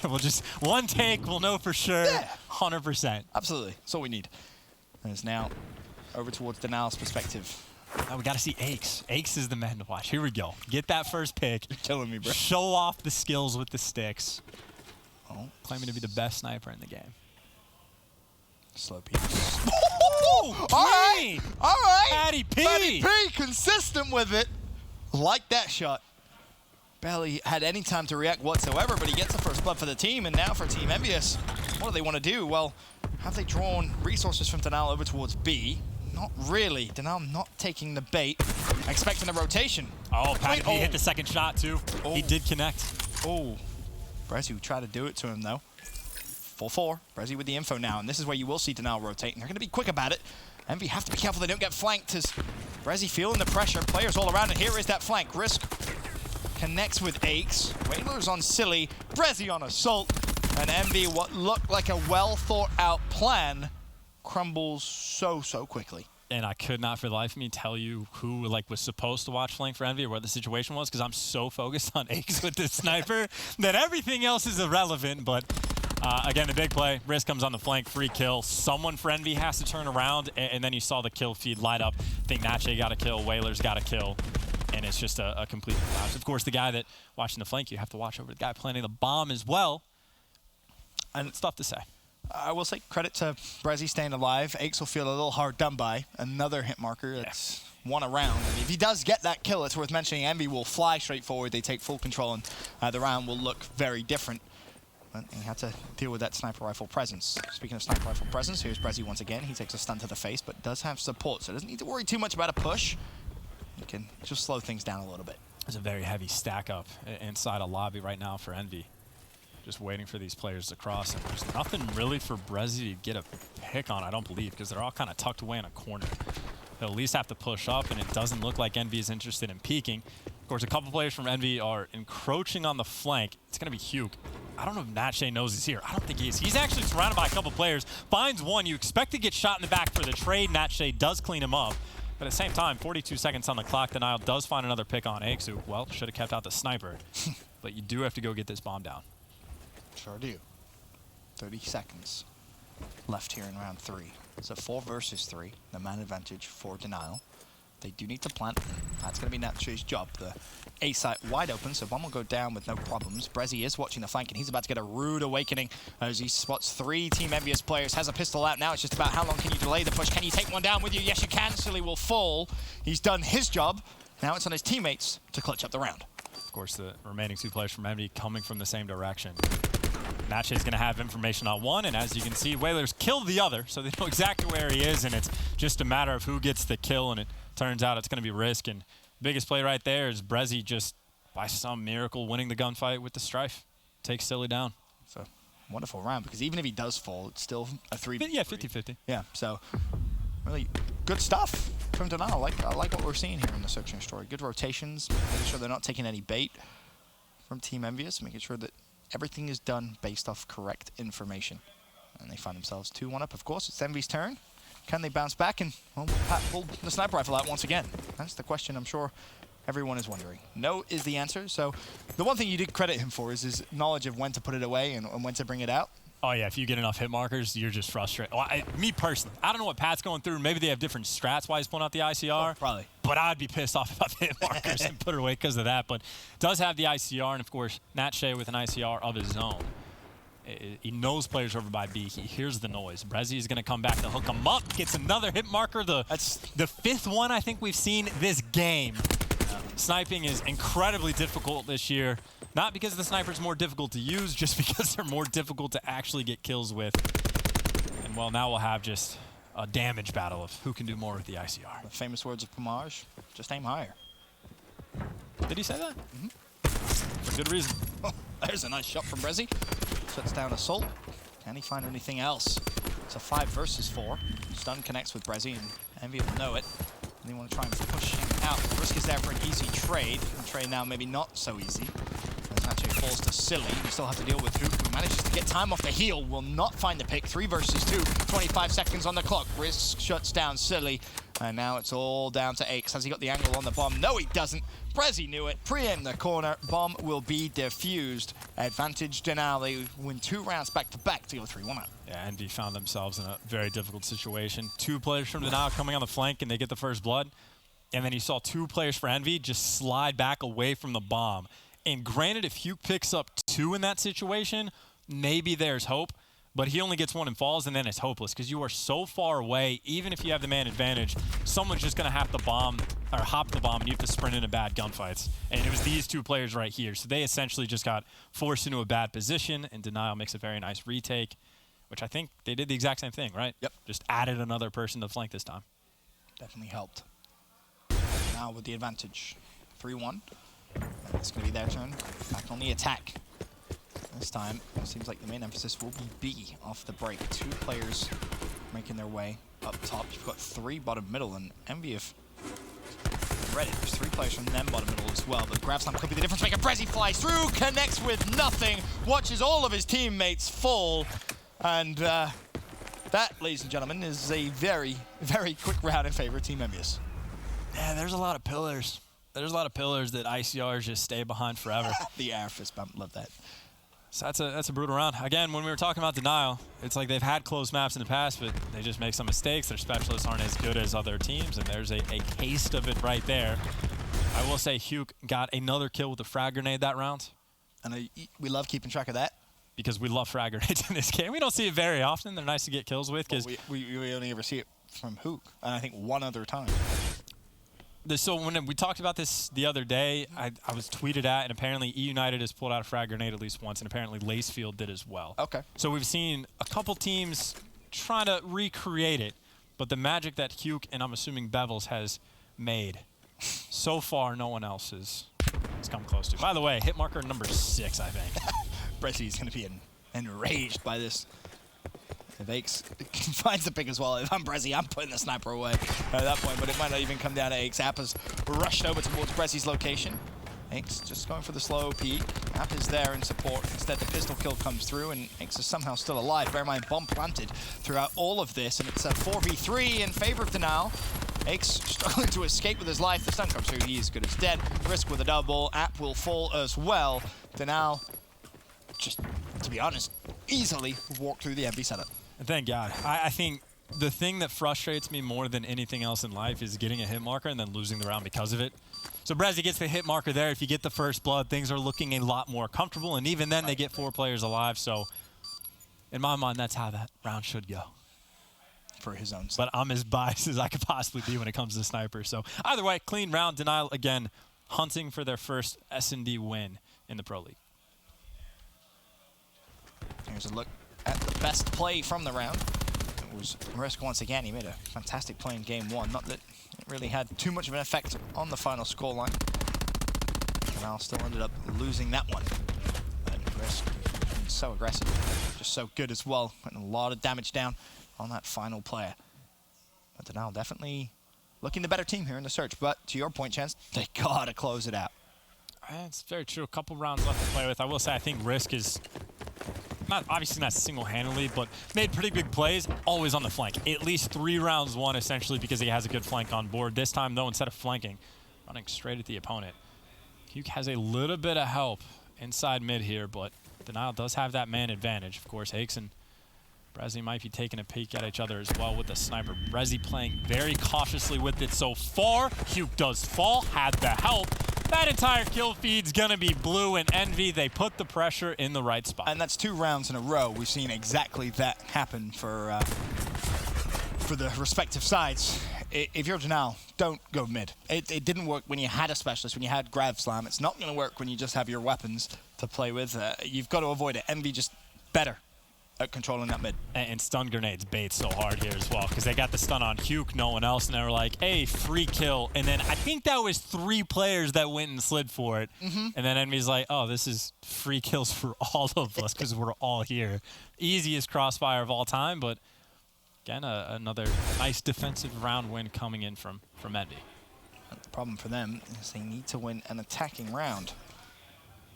We'll just one take. We'll know for sure. Yeah. 100%. Absolutely. That's all we need. And it's now over towards Denial's perspective. Now we got to see Aches. Aches is the man to watch. Here we go. Get that first pick. You're killing me, bro. Show off the skills with the sticks. Oh, claiming to be the best sniper in the game. Slow peek. Oh, all right. All right. Patty P. Patty P. Consistent with it. Like that shot. Barely had any time to react whatsoever, but he gets the first blood for the team. And now for Team Envious, what do they want to do? Well, have they drawn resources from Denial over towards B? Not really. Denial not taking the bait. Expecting a rotation. Oh, Patty P hit the second shot, too. Oh. He did connect. Oh. Brezzy tried to do it to him, though. 4-4. Brezzy with the info now, and this is where you will see Denial rotate, and they're going to be quick about it. Envy have to be careful they don't get flanked as Brezzy feeling the pressure. Players all around, and here is that flank. Risk connects with Aches. Whaler's on Silly. Brezzy on Assault. And Envy, what looked like a well-thought-out plan, crumbles so quickly. And I could not for the life of me tell you who was supposed to watch flank for Envy or what the situation was because I'm so focused on Aches with this sniper that everything else is irrelevant. But again, the big play, Risk comes on the flank, free kill. Someone for Envy has to turn around, and then you saw the kill feed light up. I think Natche got a kill, Whaler's got a kill, and it's just a complete collapse. Of course, the guy that watching the flank, you have to watch over the guy planting the bomb as well. And it's tough to say. I will say credit to Brezzy staying alive. Aches will feel a little hard done by. Another hit marker that's one around. And if he does get that kill, it's worth mentioning Envy will fly straight forward. They take full control, and the round will look very different. But he had to deal with that sniper rifle presence. Speaking of sniper rifle presence, here's Brezzy once again. He takes a stun to the face, but does have support, so doesn't need to worry too much about a push. He can just slow things down a little bit. There's a very heavy stack up inside a lobby right now for Envy. Just waiting for these players to cross. And there's nothing really for Brezzy to get a pick on, I don't believe, because they're all kind of tucked away in a corner. They'll at least have to push up, and it doesn't look like Envy is interested in peeking. Of course, a couple players from Envy are encroaching on the flank. It's going to be Huke. I don't know if Natche knows he's here. I don't think he is. He's actually surrounded by a couple players. Finds one. You expect to get shot in the back for the trade. Natche does clean him up. But at the same time, 42 seconds on the clock. Denial does find another pick on Aix, who, well, should have kept out the sniper. But you do have to go get this bomb down. Sure do. 30 seconds left here in round 3. It's a 4 versus 3. The man advantage for Denial. They do need to plant. That's going to be Natche's job. The A site wide open, so bomb will go down with no problems. Brezzy is watching the flank, and he's about to get a rude awakening as he spots 3 Team Envious players. Has a pistol out now. It's just about how long can you delay the push. Can you take one down with you? Yes, you can. Silly will fall. He's done his job. Now it's on his teammates to clutch up the round. Of course, the remaining 2 players from Envy coming from the same direction. Natche is going to have information on one, and as you can see, Whalers killed the other, so they know exactly where he is, and it's just a matter of who gets the kill, and it turns out it's going to be Risk. And biggest play right there is Brezzy just, by some miracle, winning the gunfight with the Strife. Takes Silly down. It's a wonderful round, because even if he does fall, it's still a 3. Yeah, 50-50. Yeah, so really good stuff from Denial. I like what we're seeing here in the Search and Destroy. Good rotations, making sure they're not taking any bait from Team Envious, making sure that everything is done based off correct information. And they find themselves 2-1 up. Of course, it's Envy's turn. Can they bounce back and, well, pull the sniper rifle out once again? That's the question I'm sure everyone is wondering. No is the answer. So the one thing you did credit him for is his knowledge of when to put it away and when to bring it out. Oh, yeah, if you get enough hit markers, you're just frustrated. Well, me personally, I don't know what Pat's going through. Maybe they have different strats why he's pulling out the ICR. Oh, probably. But I'd be pissed off about the hit markers and put it away because of that. But does have the ICR, and of course, Natche with an ICR of his own. He knows players over by B. He hears the noise. Brezzy is going to come back to hook him up. Gets another hit marker. That's the 5th one I think we've seen this game. Sniping is incredibly difficult this year. Not because the sniper's more difficult to use, just because they're more difficult to actually get kills with. And well, now we'll have just a damage battle of who can do more with the ICR. The famous words of Pomage, just aim higher. Did he say that? For good reason. Oh, there's a nice shot from Brezzy. Shuts down Assault. Can he find anything else? It's a 5 versus 4. Stun connects with Brezzy, and Envy will know it. And they want to try and push him out. The Risk is there for an easy trade. And trade now maybe not so easy. As Natche falls to Silly. We still have to deal with Hook, who manages to get time off the heel. Will not find the pick. 3 versus 2. 25 seconds on the clock. Risk shuts down Silly. And now it's all down to Aix. Has he got the angle on the bomb? No, he doesn't. Brezzy knew it. Pre-aim the corner. Bomb will be defused. Advantage Denial. They win 2 rounds back-to-back to go 3-1 up. Yeah, Envy found themselves in a very difficult situation. 2 players from Denial coming on the flank, and they get the first blood. And then you saw 2 players for Envy just slide back away from the bomb. And granted, if Hugh picks up 2 in that situation, maybe there's hope. But he only gets 1 and falls, and then it's hopeless because you are so far away. Even if you have the man advantage, someone's just going to have to bomb or hop the bomb, and you have to sprint into bad gunfights. And it was these 2 players right here. So they essentially just got forced into a bad position, and Denial makes a very nice retake, which I think they did the exact same thing, right? Yep. Just added another person to flank this time. Definitely helped. Now with the advantage. 3-1. It's going to be their turn. Back on the attack. This time, it seems like the main emphasis will be B off the break. 2 players making their way up top. You've got 3 bottom middle, and Envy of Reddit. There's 3 players from them bottom middle as well. But grab slam could be the difference maker. Brezzy flies through, connects with nothing, watches all of his teammates fall, and that, ladies and gentlemen, is a very, very quick round in favor of Team Envious. Yeah, there's a lot of pillars. There's a lot of pillars that ICRs just stay behind forever. The air fist bump, love that. So that's a brutal round. Again, when we were talking about Denial, it's like they've had close maps in the past, but they just make some mistakes. Their specialists aren't as good as other teams, and there's a taste of it right there. I will say Hugh got another kill with the frag grenade that round. And we love keeping track of that. Because we love frag grenades in this game. We don't see it very often. They're nice to get kills with. Cause we only ever see it from Hook, and I think 1 other time. So when we talked about this the other day, I was tweeted at, and apparently E United has pulled out a frag grenade at least once, and apparently Lacefield did as well. Okay. So we've seen a couple teams trying to recreate it, but the magic that Hugh and I'm assuming Bevels has made, so far no one else has come close to. By the way, hit marker number 6, I think. Brezzy's going to be enraged by this. If Aix finds the pick as well, if I'm Brezzy, I'm putting the sniper away at that point, but it might not even come down to Aix. App has rushed over towards Brezzy's location. Aix just going for the slow peek. App is there in support. Instead, the pistol kill comes through, and Aix is somehow still alive. Bear in mind, bomb planted throughout all of this, and it's a 4v3 in favor of Denial. Aix struggling to escape with his life. The stun comes through. He is good as dead. Risk with a double. App will fall as well. Denal, just to be honest, easily walk through the MV setup. Thank God. I think the thing that frustrates me more than anything else in life is getting a hit marker and then losing the round because of it. So Brezzy gets the hit marker there. If you get the first blood, things are looking a lot more comfortable, and even then they get 4 players alive. So in my mind, that's how that round should go. For his own sake. But I'm as biased as I could possibly be when it comes to Sniper. So either way, clean round. Denial, again, hunting for their first S&D win in the Pro League. Here's a look at the best play from the round. It was Risk once again. He made a fantastic play in game 1. Not that it really had too much of an effect on the final scoreline. Denial still ended up losing that one. But Risk being so aggressive, just so good as well. Putting a lot of damage down on that final player. But Denial definitely looking the better team here in the search. But to your point, Chance, they gotta close it out. It's very true. A couple rounds left to play with. I will say I think Risk is obviously not single-handedly, but made pretty big plays, always on the flank. At least 3 rounds won, essentially, because he has a good flank on board. This time, though, instead of flanking, running straight at the opponent. Huke has a little bit of help inside mid here, but Denial does have that man advantage. Of course, Aix and Brezzy might be taking a peek at each other as well with the sniper. Brezzy playing very cautiously with it so far. Huke does fall, had the help. That entire kill feed's gonna be blue, and Envy, they put the pressure in the right spot. And that's 2 rounds in a row. We've seen exactly that happen for the respective sides. If you're Denial, don't go mid. It didn't work when you had a specialist, when you had Grav Slam. It's not gonna work when you just have your weapons to play with. You've got to avoid it. Envy just better at controlling that mid. And stun grenades bait so hard here as well, because they got the stun on Huke, no one else, and they were like, hey, free kill. And then I think that was 3 players that went and slid for it. And then Envy's like, oh, this is free kills for all of us because we're all here. Easiest crossfire of all time, but again, another nice defensive round win coming in from Envy. The problem for them is they need to win an attacking round.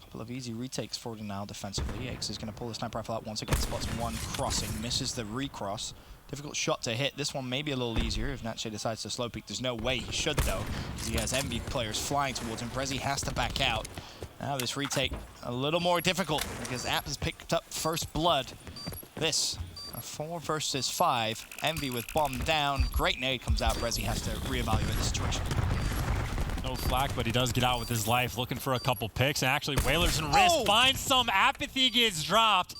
Couple of easy retakes for Denial defensively. Aix is going to pull the sniper rifle out once again. Spots one crossing, misses the recross. Difficult shot to hit. This one may be a little easier if Natche decides to slow peek. There's no way he should though, because he has Envy players flying towards him. Brezzy has to back out. Now this retake a little more difficult because App has picked up first blood. This, a 4 versus 5. Envy with bomb down. Great nade comes out. Brezzy has to reevaluate the situation. No flak, but he does get out with his life, looking for a couple picks. And actually, Whalers and Risk find some. Apathy gets dropped.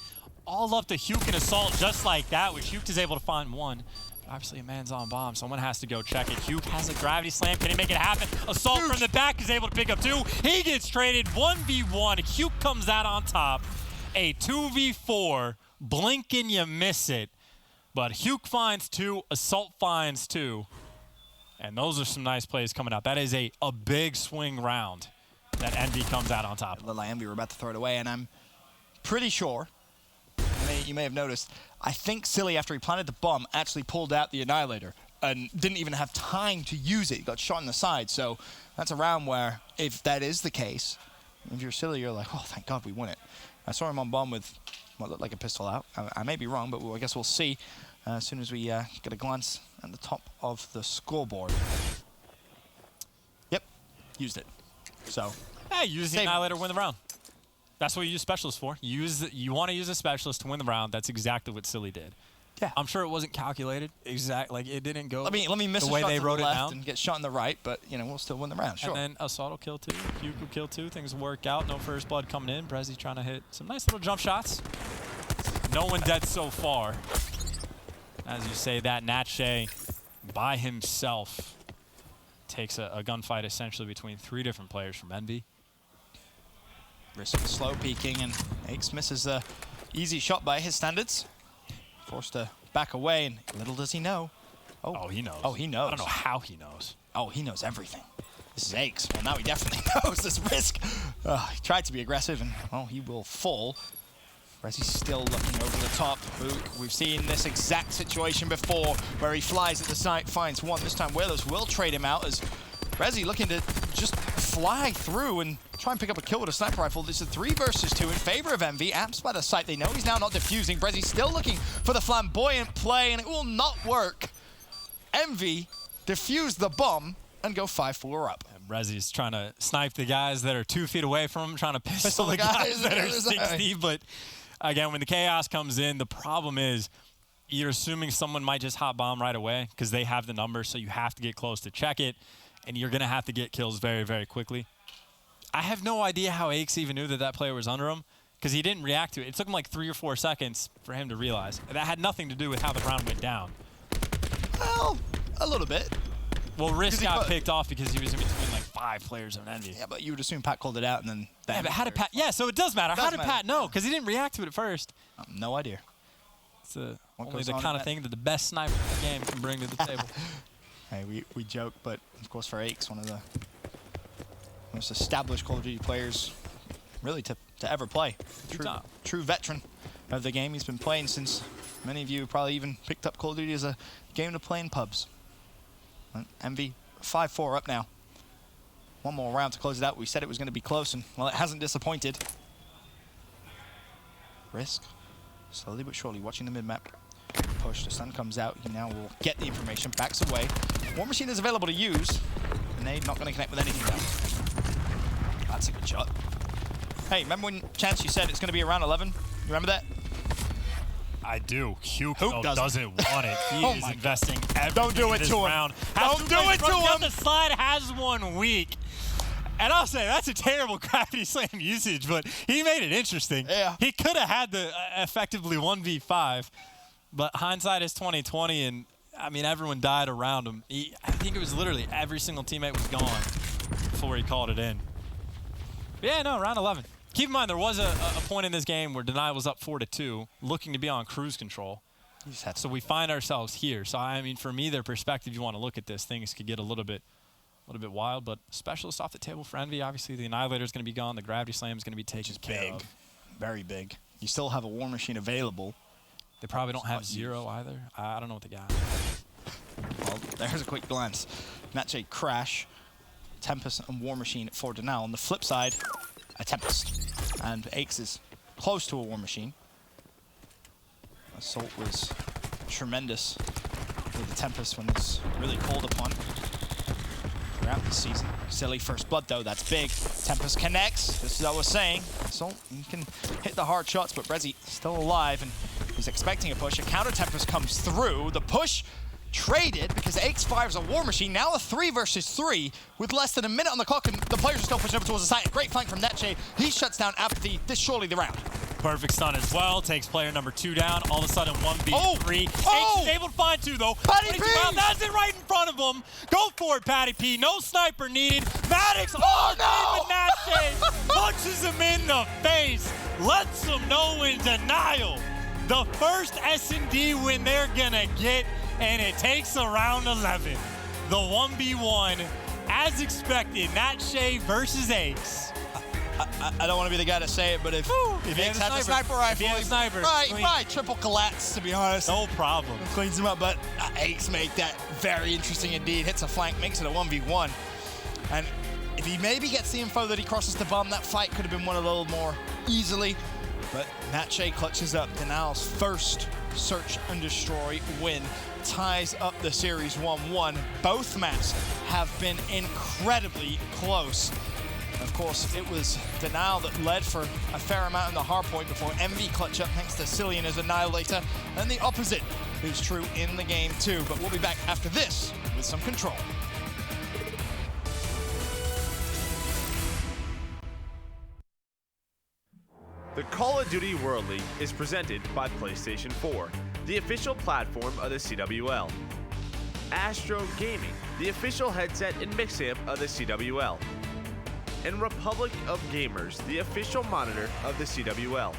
All up to Huke and Assault just like that, which Huke is able to find 1. But obviously, a man's on bomb. Someone has to go check it. Huke has a gravity slam. Can he make it happen? Assault from the back is able to pick up 2. He gets traded 1v1. Huke comes out on top. A 2v4. Blink and you miss it. But Huke finds 2. Assault finds 2. And those are some nice plays coming out. That is a big swing round that Envy comes out on top. Little Envy were about to throw it away, and I'm pretty sure, you may have noticed, I think Silly, after he planted the bomb, actually pulled out the Annihilator and didn't even have time to use it. He got shot in the side, so that's a round where, if that is the case, if you're Silly, you're like, oh, thank God we won it. I saw him on bomb with what looked like a pistol out. I may be wrong, but I guess we'll see as soon as we get a glance at the top of the scoreboard. Yep, used it. So, hey, use the Annihilator, win the round. That's what you use specialists for. You want to use a specialist to win the round. That's exactly what Silly did. Yeah. I'm sure it wasn't calculated. Like it didn't go let me miss the a way shot they to wrote the it left down. and get shot in the right, but we'll still win the round. Sure. And then Assault will kill 2, Huke will kill 2. Things will work out. No first blood coming in. Brezzy trying to hit some nice little jump shots. No one dead so far. As you say that, Natche by himself takes a gunfight essentially between 3 different players from Envy. Risk slow peeking, and Aix misses the easy shot by his standards. Forced to back away, and little does he know. Oh, he knows. Oh, he knows. I don't know how he knows. Oh, he knows everything. This is Aix. Well, now he definitely knows this Risk. He tried to be aggressive, and he will fall. Brezzy's still looking over the top. We've seen this exact situation before, where he flies at the site, finds 1. This time, Whalers will trade him out, as Brezzy looking to just fly through and try and pick up a kill with a sniper rifle. This is a 3 versus 2 in favor of Envy. Apps by the site. They know he's now not defusing. Brezzy's still looking for the flamboyant play, and it will not work. Envy defuse the bomb, and go 5-4 up. Rezzy's trying to snipe the guys that are 2 feet away from him, trying to pistol the guys that are 60. But again, when the chaos comes in, the problem is you're assuming someone might just hot bomb right away because they have the number, so you have to get close to check it, and you're going to have to get kills very, very quickly. I have no idea how Aches even knew that that player was under him because he didn't react to it. It took him like 3 or 4 seconds for him to realize. That had nothing to do with how the round went down. Well, a little bit. Well, Risk got picked off because he was in between like 5 players of Envy. Yeah, but you would assume Pat called it out and then... Yeah, but how did Pat... Yeah, so it does matter. How did Pat know? Because he didn't react to it at first. No idea. It's only the kind of thing that the best sniper in the game can bring to the table. Hey, we joke, but of course for Aches, one of the most established Call of Duty players really to ever play. True veteran of the game. He's been playing since many of you probably even picked up Call of Duty as a game to play in pubs. Envy 5-4 up now. One more round to close it out. We said it was going to be close, and well, it hasn't disappointed. Risk, slowly but surely, watching the mid-map. Push, the sun comes out. He now will get the information, backs away. War Machine is available to use. Grenade not going to connect with anything though. That's a good shot. Hey, remember when, Chance, you said it's going to be around 11? You remember that? I do. Hugo doesn't want it. He is investing everything Don't do it in this to him. round. Don't do it to him. The slide has 1 week. And I'll say, that's a terrible gravity slam usage, but he made it interesting. Yeah. He could have had the effectively 1v5, but hindsight is 20/20, and I mean, everyone died around him. I think it was literally every single teammate was gone before he called it in. But yeah, no, round 11. Keep in mind, there was a point in this game where Denial was up 4-2, looking to be on cruise control. So we find ourselves here. So, I mean, for me, their perspective, you want to look at this, things could get a little bit wild, but specialist off the table for Envy. Obviously, the Annihilator is going to be gone. The Gravity Slam is going to be taken care of. Very big. You still have a War Machine available. They probably don't have Zero either. I don't know what they got. Well, there's a quick glance. Match a Crash, Tempest, and War Machine for Denial. On the flip side, a Tempest. And Aches is close to a War Machine. Assault was tremendous with the Tempest when it's really called upon throughout the season. Silly first blood though, that's big. Tempest connects, this is what I was saying. Assault, you can hit the hard shots, but Rezzy still alive and he's expecting a push. A counter Tempest comes through. The push traded because Aches fires a War Machine. Now a 3 versus 3 with less than a minute on the clock, and the players are still pushing over towards the side. A great flank from Netche. He shuts down Apathy. This surely the round. Perfect stun as well. Takes player number 2 down. All of a sudden, 1v3. Oh! Aches is able to find 2 though. Patty P! That's it right in front of him. Go for it, Patty P. No sniper needed. Maddox, Natche punches him in the face. Lets him know in Denial. The first S&D win they're gonna get, and it takes around 11. The 1v1, as expected, Natche versus Aches. I don't want to be the guy to say it, but if Aches had a sniper rifle, right, triple collapse, to be honest. No problem. Cleans him up, but Aches make that very interesting indeed. Hits a flank, makes it a 1v1. And if he maybe gets the info that he crosses the bomb, that fight could have been won a little more easily. But Natche clutches up Denial's first search and destroy win, ties up the series 1-1. Both maps have been incredibly close. Of course, it was Denial that led for a fair amount in the hard point before Envy clutch up thanks to Cillian as Annihilator, and the opposite is true in the game too. But we'll be back after this with some Control. The Call of Duty World League is presented by PlayStation 4, the official platform of the CWL. Astro Gaming, the official headset and mix amp of the CWL. And Republic of Gamers, the official monitor of the CWL.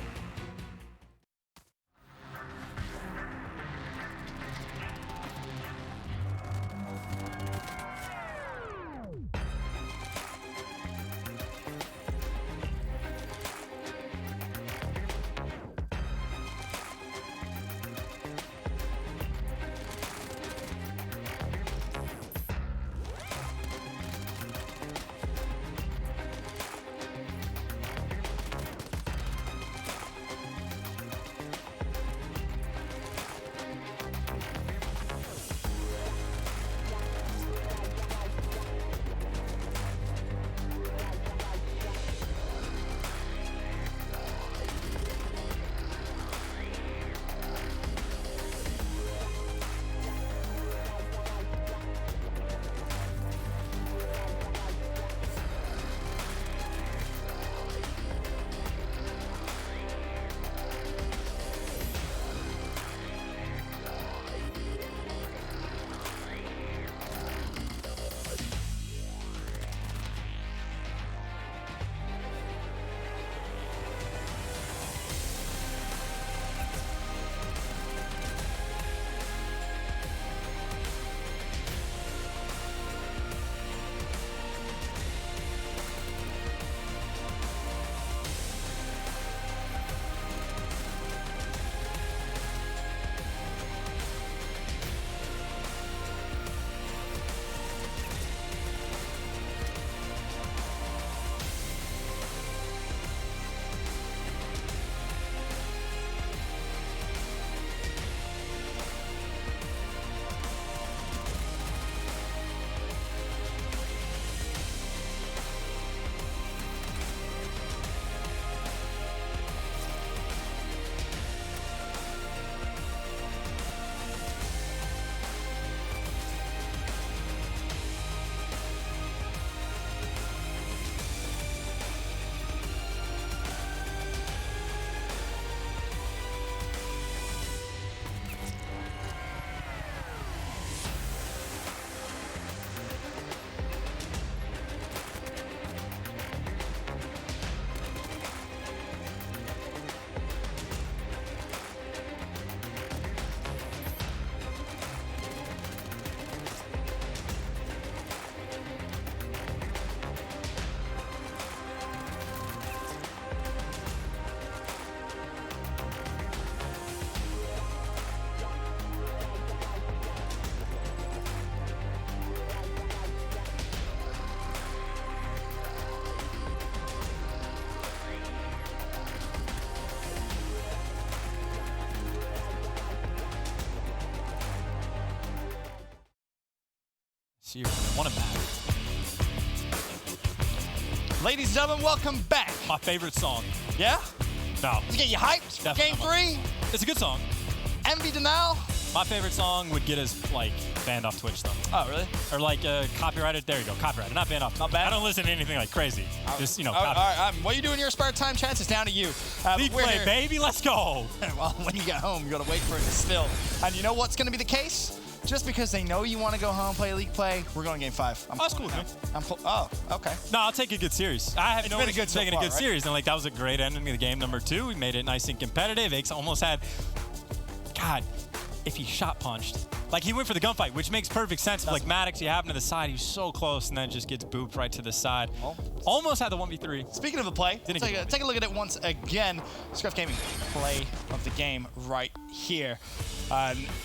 series. They won a match. Ladies and gentlemen, welcome back. My favorite song. Yeah? No. Let's get you hyped for Definitely Game 3. It's a good song. Envy Denial. My favorite song would get us, like, banned off Twitch, though. Oh, really? Or, like, copyrighted. There you go. Copyrighted. Not banned off Twitch. Not banned? I don't listen to anything, like, crazy. Just, you know, All copyrighted. right, what you do in your spare time, Chance, is down to you. League We're play, here. baby. Let's go. Well, when you get home, you gotta wait for it to still. And you know what's gonna be the case? Just because they know you want to go home, play League play, we're going Game 5. That's cool with me. Oh, okay. No, I'll take a good series. I have It's no been a issue good so taking far, a good right? series. And, like, that was a great ending of the game number 2. We made it nice and competitive. Aches almost had... God, if he shot punched. Like, he went for the gunfight, which makes perfect sense. Like, Maddox, you happen to the side. He's so close, and then just gets booped right to the side. Almost had the 1v3. Speaking of the play, Didn't take a look at it once again. Scruff Gaming play of the game right here.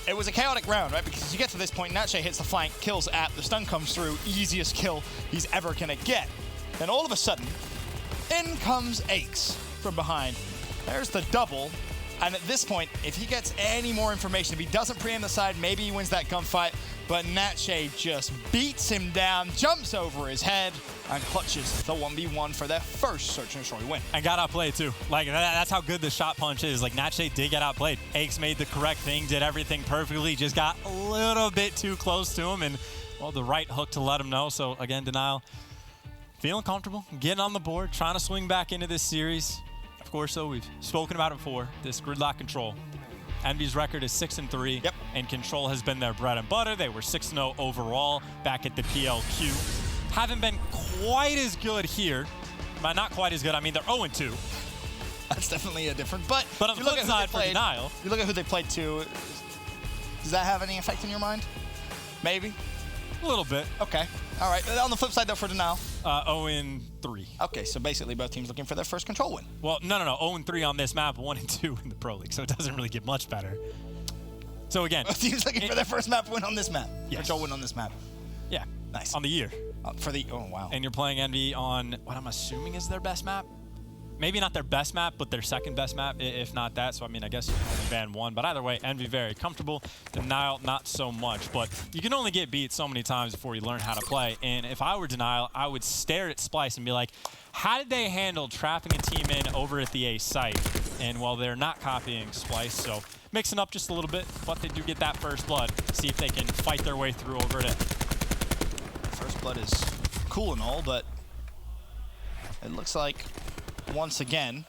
It was a chaotic round, right? Because you get to this point, Natche hits the flank, kills App, the stun comes through, easiest kill he's ever gonna get. Then all of a sudden, in comes Aches from behind. There's the double. And at this point, if he gets any more information, if he doesn't pre-aim the side, maybe he wins that gunfight. But Natche just beats him down, jumps over his head, and clutches the 1v1 for their first Search and Destroy win. And got outplayed, too. Like, that's how good the shot punch is. Like, Natche did get outplayed. Aches made the correct thing, did everything perfectly, just got a little bit too close to him, and, well, the right hook to let him know. So, again, Denial feeling comfortable, getting on the board, trying to swing back into this series. Of course, though, we've spoken about it before, this gridlock control. Envy's record is 6-3, Yep. and control has been their bread and butter. They were 6-0 overall back at the PLQ. Haven't been quite as good here. By not quite as good, I mean they're 0-2. That's definitely a different. But But on you the look flip at who they side for played. Denial, You look at who they played to. Does that have any effect in your mind? Maybe. a little bit. Okay. All right. On the flip side, though, for Denial. 0-3. Okay, so basically both teams looking for their first control win. Well, no. 0-3 on this map, 1-2 in the Pro League, so it doesn't really get much better. So again, Both teams looking for their first map win on this map. Yes. Control win on this map. yeah, Nice. on the year. For the wow. And you're playing Envy on what I'm assuming is their best map. Maybe not their best map, but their second best map, if not that. So, I mean, I guess you can only ban one. But either way, Envy very comfortable. Denial, not so much. But you can only get beat so many times before you learn how to play. And if I were Denial, I would stare at Splice and be like, how did they handle trapping a team in over at the A site? And, well, they're not copying Splice, so mixing up just a little bit. But they do get that first blood. See if they can fight their way through over it. First blood is cool and all, but it looks like once again,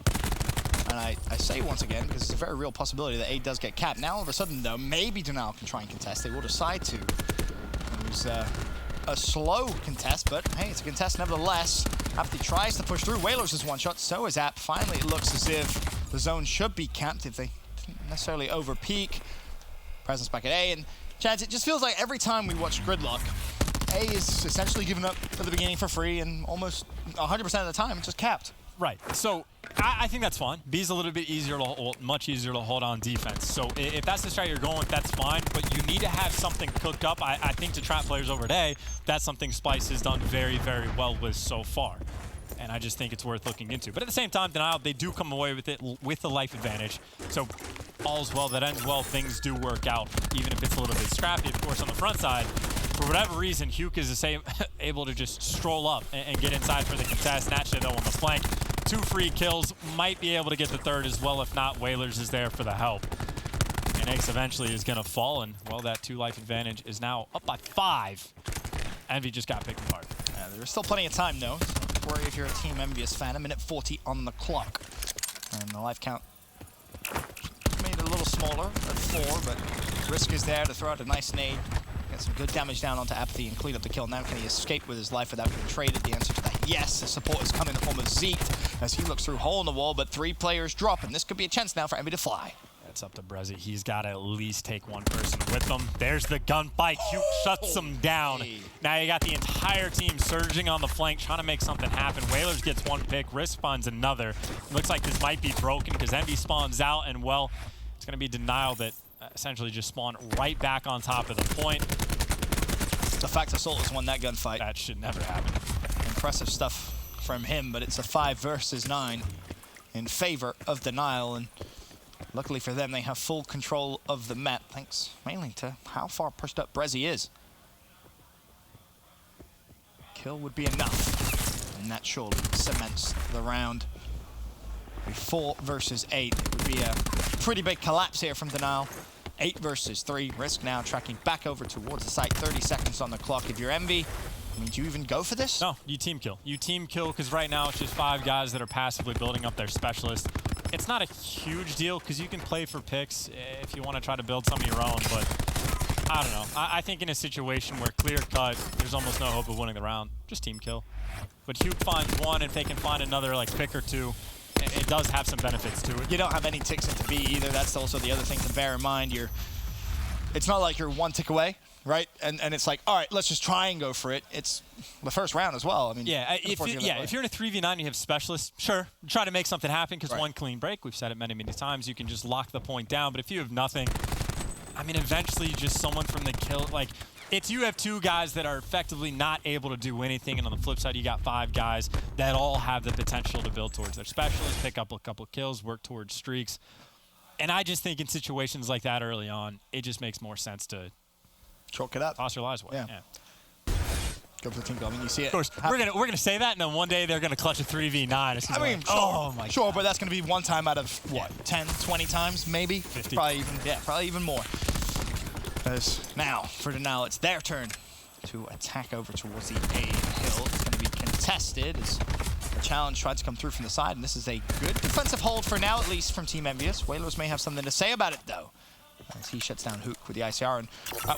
and I say once again because it's a very real possibility that A does get capped. Now all of a sudden, though, maybe Denial can try and contest. They will decide to. It was a slow contest, but hey, it's a contest nevertheless. After he tries to push through, Whalers is one shot, so is App. Finally, it looks as if the zone should be capped if they didn't necessarily over peak. Presence back at A, and Chance, it just feels like every time we watch Gridlock, A is essentially given up at the beginning for free, and almost 100% of the time, it's just capped. Right. So I think that's fine. B's a little bit easier to hold, much easier to hold on defense. So if that's the strat you're going with, that's fine. But you need to have something cooked up. I think to trap players over day, that's something Splice has done very, very well with so far. And I just think it's worth looking into. But at the same time, Denial, they do come away with it with the life advantage. So all's well that ends well. Things do work out, even if it's a little bit scrappy. Of course, on the front side, for whatever reason, Huke is able to just stroll up and get inside for the contest. Natche, though, on the flank. 2 free kills, might be able to get the third as well. If not, Whalers is there for the help. And Ace eventually is going to fall, and, well, that 2 life advantage is now up by 5. Envy just got picked apart. Yeah, there's still plenty of time, though. So don't worry if you're a Team Envious fan. 1:40 on the clock. And the life count made it a little smaller at 4, but Risk is there to throw out a nice nade. Get some good damage down onto Apathy and clean up the kill. Now can he escape with his life without getting traded? The answer to that, yes. The support is coming in the form of Zeke as he looks through hole in the wall, but 3 players drop, and this could be a chance now for Envy to fly. It's up to Brezzy. He's got to at least take one person with him. There's the gunfight. Huke shuts him down. Now you got the entire team surging on the flank, trying to make something happen. Whalers gets 1 pick. Risk finds another. Looks like this might be broken because Envy spawns out, and, well, it's going to be Denial that essentially just spawned right back on top of the point. The fact Assault has won that gunfight. That should never happen. Impressive stuff from him, but it's a 5 versus 9 in favor of Denial, and luckily for them, they have full control of the map, thanks mainly to how far pushed up Brezzy is. kill would be enough. And that surely cements the round. 4 versus 8. It would be a pretty big collapse here from Denial. 8 versus 3. Risk now tracking back over towards the site. 30 seconds on the clock. If you're Envy, I mean, do you even go for this? No, you team kill. You team kill because right now it's just 5 guys that are passively building up their specialist. It's not a huge deal because you can play for picks if you want to try to build some of your own, but I don't know. I think in a situation where clear cut, there's almost no hope of winning the round. Just team kill. But Hugh finds one, if they can find another like pick or two, it does have some benefits to it. You don't have any ticks into B either. That's also the other thing to bear in mind. It's not like you're 1 tick away, right? And it's like, all right, let's just try and go for it. It's the first round as well. I mean, yeah, if you're in a 3v9 and you have specialists, sure, try to make something happen because one clean break, we've said it many, many times, you can just lock the point down. But if you have nothing, I mean, eventually just someone from the kill, like, if you have 2 guys that are effectively not able to do anything, and on the flip side, you got 5 guys that all have the potential to build towards their specialists, pick up a couple kills, work towards streaks. And I just think in situations like that early on, it just makes more sense to chalk it up. Toss your lives away. Yeah. Go for the team kill. I mean, you see it. Of course, we're gonna say that, and then one day they're gonna clutch a 3v9. It's I mean, like, sure, oh my God. but that's gonna be 1 time out of what, 10, 20 times, maybe? 50. Probably even more. As now for Denial, it's their turn to attack over towards the A hill. It's gonna be contested as the challenge tried to come through from the side, and this is a good defensive hold for now, at least from Team Envious. Whalers may have something to say about it though, as he shuts down Hook with the ICR. And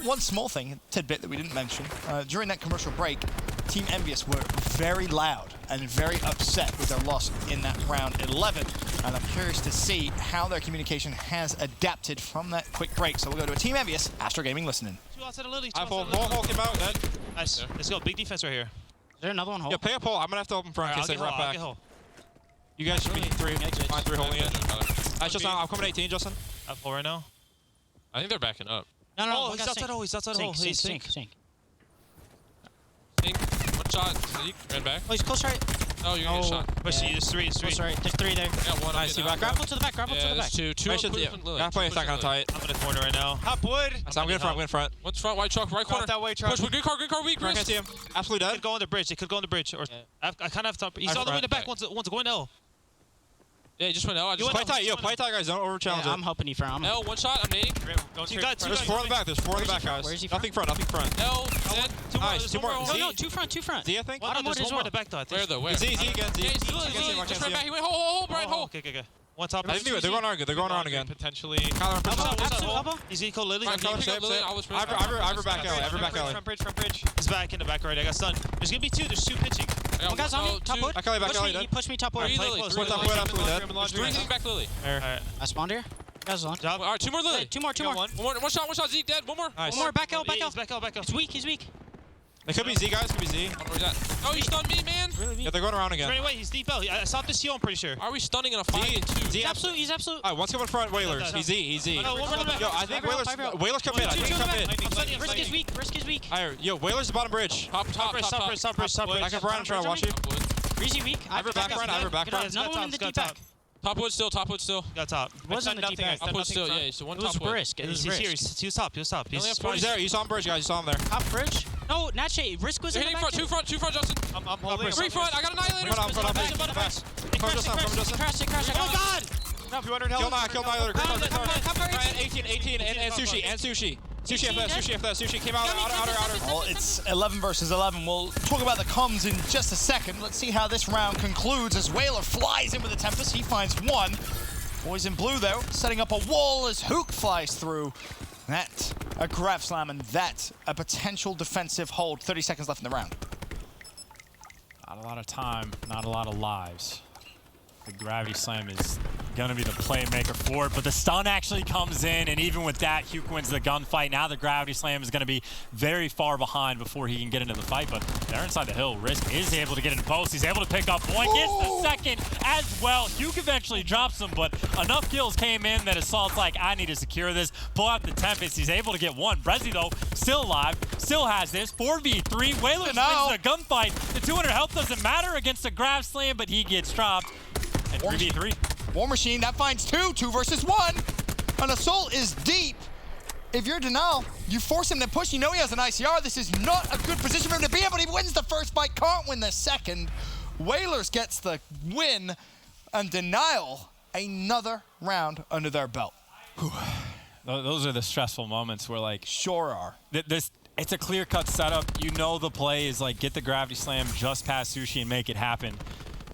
one small thing, tidbit that we didn't mention, during that commercial break, Team Envious were very loud and very upset with their loss in that round 11. And I'm curious to see how their communication has adapted from that quick break. So we'll go to a Team Envious, Astro Gaming listening. 2 outside of Lily. I pull. Hole came out, dead. Nice. Let's go. Big defense right here. Is there another one hole? Yeah, pay up hole. I'm gonna have to open front in case they run back. You guys should be 3. Find 3 holding it. Alright, Justin, I'm coming 18, Justin. Up hole right now. I think they're backing up. No, Oh, he's outside hole. He's outside hole. He's sink. Sink. One shot. Zeke ran back. Oh, he's close right. Oh, you're gonna get shot. Push you. There's 3. There's 3. Close right. There's 3 there. I got one. Nice, he back up. Grapple to the back. Grapple to the back. There's 2. I should, yeah. I'm playing stack on tight. I'm in the corner right now. Hop wood. I'm good front, One's front, white chalk, right corner. That way, Charlie. Push, green card, weak, I can't see him. Absolutely They dead. could go on the bridge. They could go on the bridge. Or I kind of have top. He's all the way in the back. One's going L. Yeah, he just went L. Play tight, guys. Don't over challenge Yeah, I'm hoping he front. L, one shot, I'm nading. You got 2 There's 4 in the back. There's 4 in the back, guys. Where's he Nothing front. L, dead. Nice. 2 more. No, 2 front. Z, I think. There's one more in the back though. I think. Where though? Where? Z again. Z. Yeah, he's Lily. Just ran back. He went hole, Brian, hole. Okay. One top. I think they're going around. They're going around again. Potentially. Kyler, Absolute elbow. He's eco Lily. Right, Kyler, pick up Lily, I was pressed. Ivor back alley. Ivor back alley. Front bridge. He's back in the back already. I got stunned. There's gonna be 2. There's 2 pitching. I One guy's on me. Top wood. Back alley, back alley, He dead. pushed me top wood. Three Lily. Top wood, absolutely dead. There's 3 hitting back Lily. Alright. I spawned here. Guys on. Job. All right, 2 more Lily. 2 more. One shot, Zeke dead. One more. Nice. One more. Back out. He's back out. He's weak. It could be Z, guys. Could be Z. Where's that? Oh, you stunned me, man. Yeah, they're going around Right again. away. He's deep L. I saw this heal. I'm pretty sure. Are we stunning in a 5-2? Z, He's absolute. All right, one's coming front. Whalers. He's Z. He's Z. No, one more in the back. Yo, I think Five out. Whalers come in. I think come in. Risk is weak. All right, yo, Whalers the bottom bridge. Top bridge. I can run and try to watch you. Breezy weak. Ivor back front. Ivor back front. Another one in the deep back. Top wood still. Got top. Was in the deep back. Top wood still, yeah. So one It was top wood. risk. It was He's here. risk. He was top. Only have He's 40 there. You saw him bridge, guys. You saw him there. Top bridge. No, not shade. Risk was They're in the hitting back. front. Two front, Justin. I'm holding. 3 front. I got annihilator. Front, fast. Come, Justin. Crash. Oh God! 200 health. Kill Nihilator. Come 18, and Sushi. Sushi FS. Sushi came out, outer. Well, it's 11 versus 11. We'll talk about the comms in just a second. Let's see how this round concludes as Whaler flies in with the Tempest. He finds 1. Boys in blue, though, setting up a wall as Hook flies through. That a grab slam, and that a potential defensive hold. 30 seconds left in the round. Not a lot of time, not a lot of lives. The gravity slam is gonna be the playmaker for it, but the stun actually comes in, and even with that, Hugh wins the gunfight. Now the gravity slam is gonna be very far behind before he can get into the fight, but they're inside the hill. Risk is able to get into post. He's able to pick up one, gets the second as well. Hugh eventually drops him, but enough kills came in that Assault's like, I need to secure this. Pull out the Tempest. He's able to get 1. Brezzy, though, still alive, still has this. 4v3. Whalers wins the gunfight. The 200 health doesn't matter against the grav slam, but he gets dropped. And 3v3. War Machine, that finds 2 versus 1. An Assault is deep. if you're Denial, you force him to push. You know he has an ICR. This is not a good position for him to be in, but he wins the first fight, can't win the second. Whalers gets the win, and Denial another round under their belt. Those are the stressful moments where, like, sure are. It's a clear-cut setup. You know the play is, like, get the gravity slam just past Sushi and make it happen.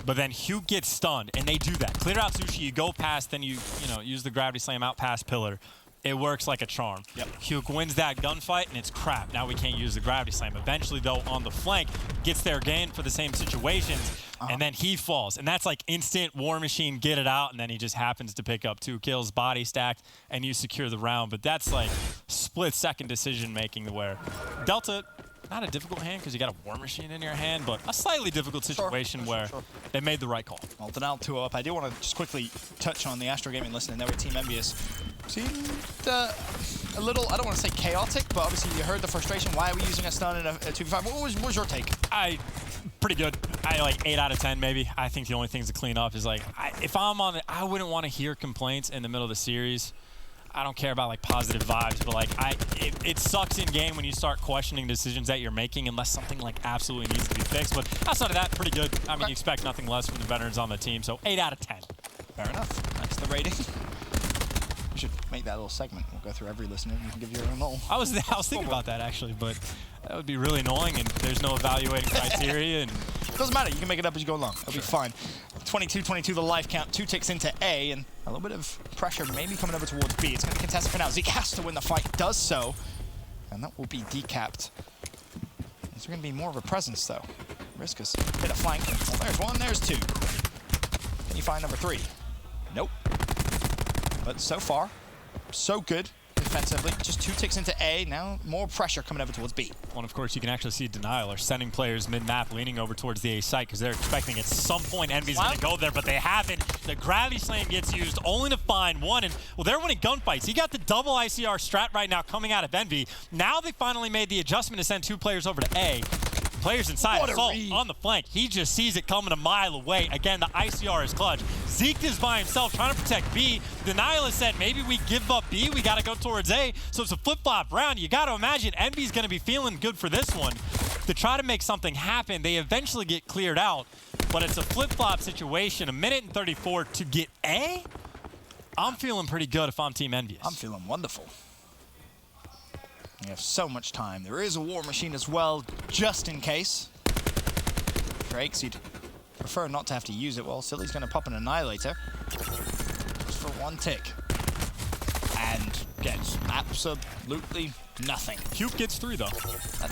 But then Hugh gets stunned, and they do that. Clear out Sushi, you go past, then you use the gravity slam out past Pillar. It works like a charm. Yep. Hugh wins that gunfight, and it's crap. Now we can't use the gravity slam. Eventually, though, on the flank, gets there again for the same situations, and then he falls. And that's like instant War Machine, get it out, and then he just happens to pick up 2 kills, body stacked, and you secure the round. But that's like split-second decision-making where Delta, not a difficult hand because you got a War Machine in your hand, but a slightly difficult situation where they made the right call. Well, Denial 2-0 up. I do want to just quickly touch on the Astro Gaming listening. They were Team Envious. Seemed a little, I don't want to say chaotic, but obviously you heard the frustration. Why are we using a stun in a 2v5? What was your take? Pretty good. I like 8 out of 10 maybe. I think the only things to clean up is like, if I'm on it, I wouldn't want to hear complaints in the middle of the series. I don't care about like positive vibes, but like it sucks in game when you start questioning decisions that you're making unless something like absolutely needs to be fixed. But outside of that, pretty good. I mean, you expect nothing less from the veterans on the team, so 8 out of 10. Fair enough. That's the rating. We should make that little segment. We'll go through every listener and give you your own little. I was thinking about that actually, but that would be really annoying, and there's no evaluating criteria. And doesn't matter. You can make it up as you go along. It'll be fine. 22-22, the life count. 2 ticks into A, and a little bit of pressure maybe coming over towards B. It's going to be contested for now. Zeke has to win the fight. Does so, and that will be decapped. Is there going to be more of a presence, though? Riskus hit a flank. Well, there's 1, there's 2. Can you find number 3? Nope. But so far, so good defensively. Just 2 ticks into A. Now more pressure coming over towards B. Well, and of course, you can actually see Denial are sending players mid-map leaning over towards the A site because they're expecting at some point Envy's going to go there, but they haven't. The gravity slam gets used only to find 1, and well, they're winning gunfights. He got the double ICR strat right now coming out of Envy. Now they finally made the adjustment to send 2 players over to A. Players inside, Assault on the flank. He just sees it coming a mile away. Again, the ICR is clutch. Zeke is by himself trying to protect B. Denial has said, maybe we give up B. We got to go towards A. So it's a flip-flop round. You got to imagine Envy's going to be feeling good for this one to try to make something happen. They eventually get cleared out, but it's a flip-flop situation. 1:34 to get A? I'm feeling pretty good if I'm Team Envious. I'm feeling wonderful. You have so much time. There is a War Machine as well, just in case. Drakes, you'd prefer not to have to use it. Well, Silly's going to pop an Annihilator. Just for 1 tick. And gets absolutely nothing. Cube gets 3, though.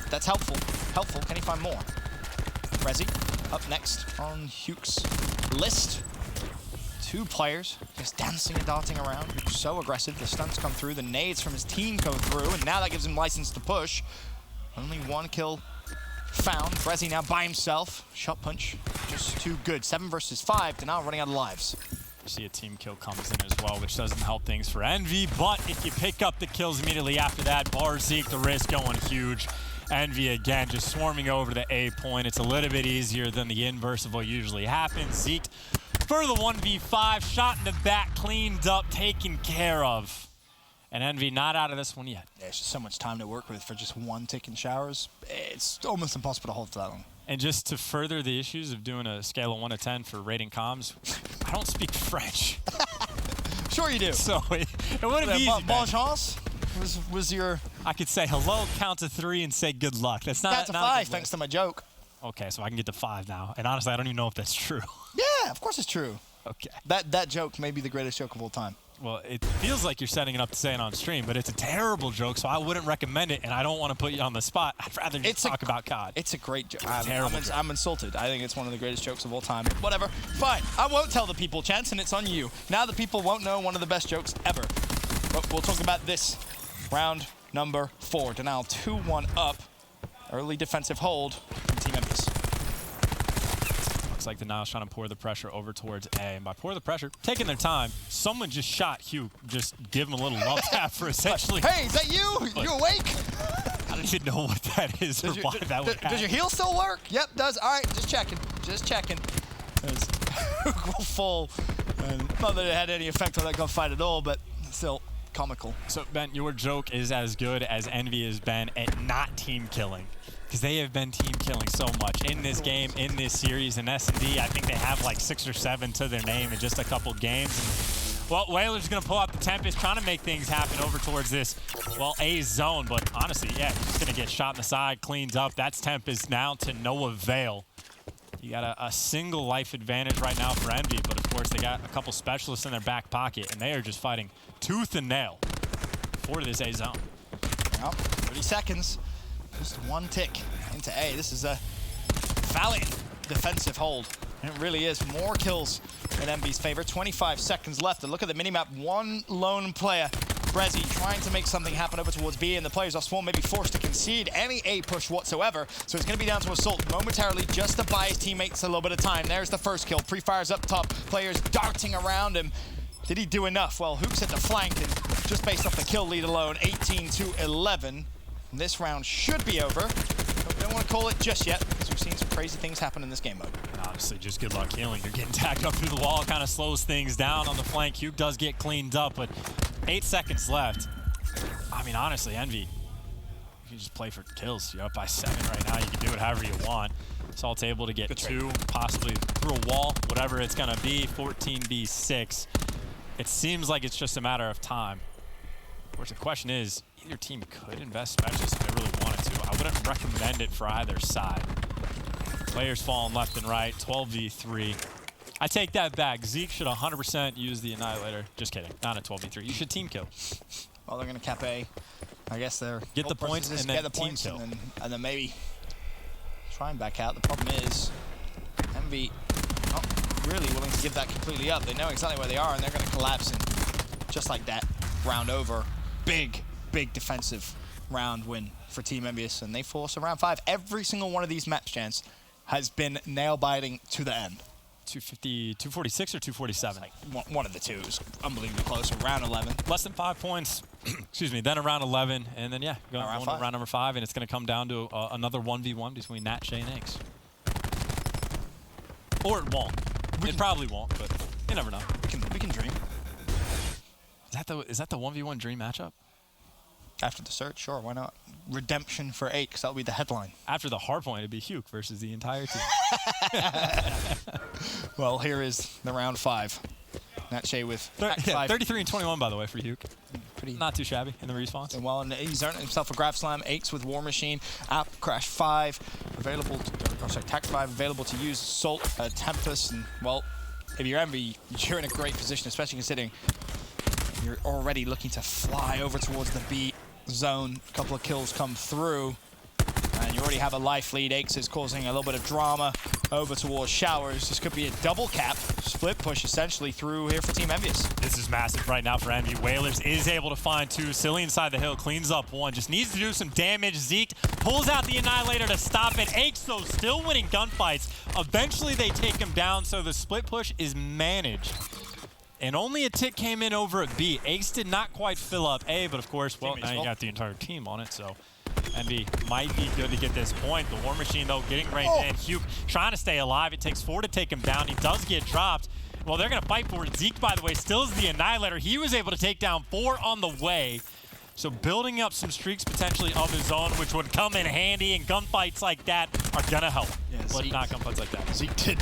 That's helpful. Helpful. Can he find more? Rezi up next on Huke's list. 2 players just dancing and darting around. So aggressive. The stunts come through. The nades from his team go through. And now that gives him license to push. Only 1 kill found. Rezi now by himself. Shot punch just too good. 7 versus 5. To now running out of lives. See a team kill comes in as well, which doesn't help things for Envy. But if you pick up the kills immediately after that, bar Zeke, the risk going huge. Envy again just swarming over the A point. It's a little bit easier than the inverse of what usually happens. Zeke for the 1v5, shot in the back, cleaned up, taken care of. And Envy not out of this one yet. Yeah, it's just so much time to work with for just 1 tick in showers. It's almost impossible to hold for that long. And just to further the issues of doing a scale of 1 to 10 for rating comms, I don't speak French. Sure you do. So it wouldn't be easy. Bon chance was your... I could say hello, count to 3, and say good luck. That's not... Count to 5, thanks to my joke. Okay, so I can get to 5 now. And honestly, I don't even know if that's true. Yeah, of course it's true. Okay. That joke may be the greatest joke of all time. Well, it feels like you're setting it up to say it on stream, but it's a terrible joke, so I wouldn't recommend it, and I don't want to put you on the spot. I'd rather just talk about COD. It's a great joke. Terrible joke. I'm insulted. I think it's one of the greatest jokes of all time. Whatever. Fine. I won't tell the people, Chance, and it's on you. Now the people won't know one of the best jokes ever. But we'll talk about this. Round number 4. Denial 2-1 up. Early defensive hold from Team Envious. Looks like Denial's trying to pour the pressure over towards A. And by pour the pressure, taking their time, someone just shot Hugh. Just give him a little love tap for essentially... Hey, is that you? You awake? I don't even know what that is or why that would happen. Does your heel still work? Yep, does. All right, just checking. Just checking. Full. Not that it had any effect on that gunfight at all, but still, comical. So, Ben, your joke is as good as Envy has been at not team killing. Because they have been team killing so much in this game, in this series. In S&D, I think they have like 6 or 7 to their name in just a couple games. And, well, Whaler's going to pull out the Tempest, trying to make things happen over towards this, well, A zone. But honestly, yeah, he's going to get shot in the side, cleaned up. That's Tempest now to no avail. You got a single life advantage right now for Envy, but of course they got a couple specialists in their back pocket, and they are just fighting tooth and nail for this A zone. Well, 30 seconds, just one tick into A. This is a valiant defensive hold. It really is. More kills in Envy's favor. 25 seconds left. And look at the minimap. One lone player, Brezzy, trying to make something happen over towards B, and the players off Swarm may be forced to concede any A push whatsoever. So it's going to be down to Assault momentarily just to buy his teammates a little bit of time. There's the first kill. Pre-fires up top. Players darting around him. Did he do enough? Well, Hooks hit the flank, and just based off the kill lead alone, 18-11. This round should be over, but we don't want to call it just yet because we've seen some crazy things happen in this game mode. And honestly, just good luck healing. You're getting tagged up through the wall, kind of slows things down on the flank. Hugh does get cleaned up, but 8 seconds left. I mean, honestly, Envy, you can just play for kills. You're up by 7 right now. You can do it however you want. Salt's able to get 2, possibly through a wall, whatever it's going to be. 14v6. It seems like it's just a matter of time. Of course, the question is, either team could invest specialists if they really wanted to. I wouldn't recommend it for either side. Players falling left and right, 12v3. I take that back. Zeke should 100% use the Annihilator. Just kidding, not a 12v3. You should team kill. Well, they're going to cap A. I guess they're get the points and then get the team points kill. And then maybe try and back out. The problem is Envy not really willing to give that completely up. They know exactly where they are, and they're going to collapse. And just like that, round over. Big defensive round win for Team Envious, and they force a round 5. Every single one of these match chance has been nail-biting to the end. 250, 246 or 247? Like one of the two is unbelievably close. Around 11. Less than 5 points. Excuse me. Then around 11, and then yeah, going to round number 5, and it's going to come down to another 1v1 between Nat, Shay, and Aix. Or it won't. It probably won't, but you never know. We can dream. Is that the 1v1 dream matchup? After the search, sure, why not? Redemption for Aix, that'll be the headline. After the hard point, it'd be Hugh versus the entire team. Well, here is the round 5. Nat Shay with 33 and 21, by the way, for Hugh. Pretty not too shabby in the response. And well, and he's earned himself a grab slam. Aix with War Machine, App Crash 5 available. Tax 5 available to use. Salt, Tempest, and well, if you're Envy, you're in a great position, especially considering you're already looking to fly over towards the B zone. A couple of kills come through, and you already have a life lead. Aix is causing a little bit of drama over towards Showers. This could be a double cap, split push essentially through here for Team Envious. This is massive right now for Envy. Whalers is able to find 2. Silly inside the hill, cleans up 1. Just needs to do some damage. Zeke pulls out the Annihilator to stop it. Aix, though, still winning gunfights. Eventually they take him down, so the split push is managed. And only a tick came in over at B. Aix did not quite fill up A, but of course, well, now you got the entire team on it, so Envy might be good to get this point. The War Machine, though, getting ranged in. Hugh trying to stay alive. It takes 4 to take him down. He does get dropped. Well, they're going to fight for it. Zeke, by the way, still is the Annihilator. He was able to take down 4 on the way. So building up some streaks potentially of his own, which would come in handy, and gunfights like that are going to help. Yeah, but not gunfights like that. Zeke did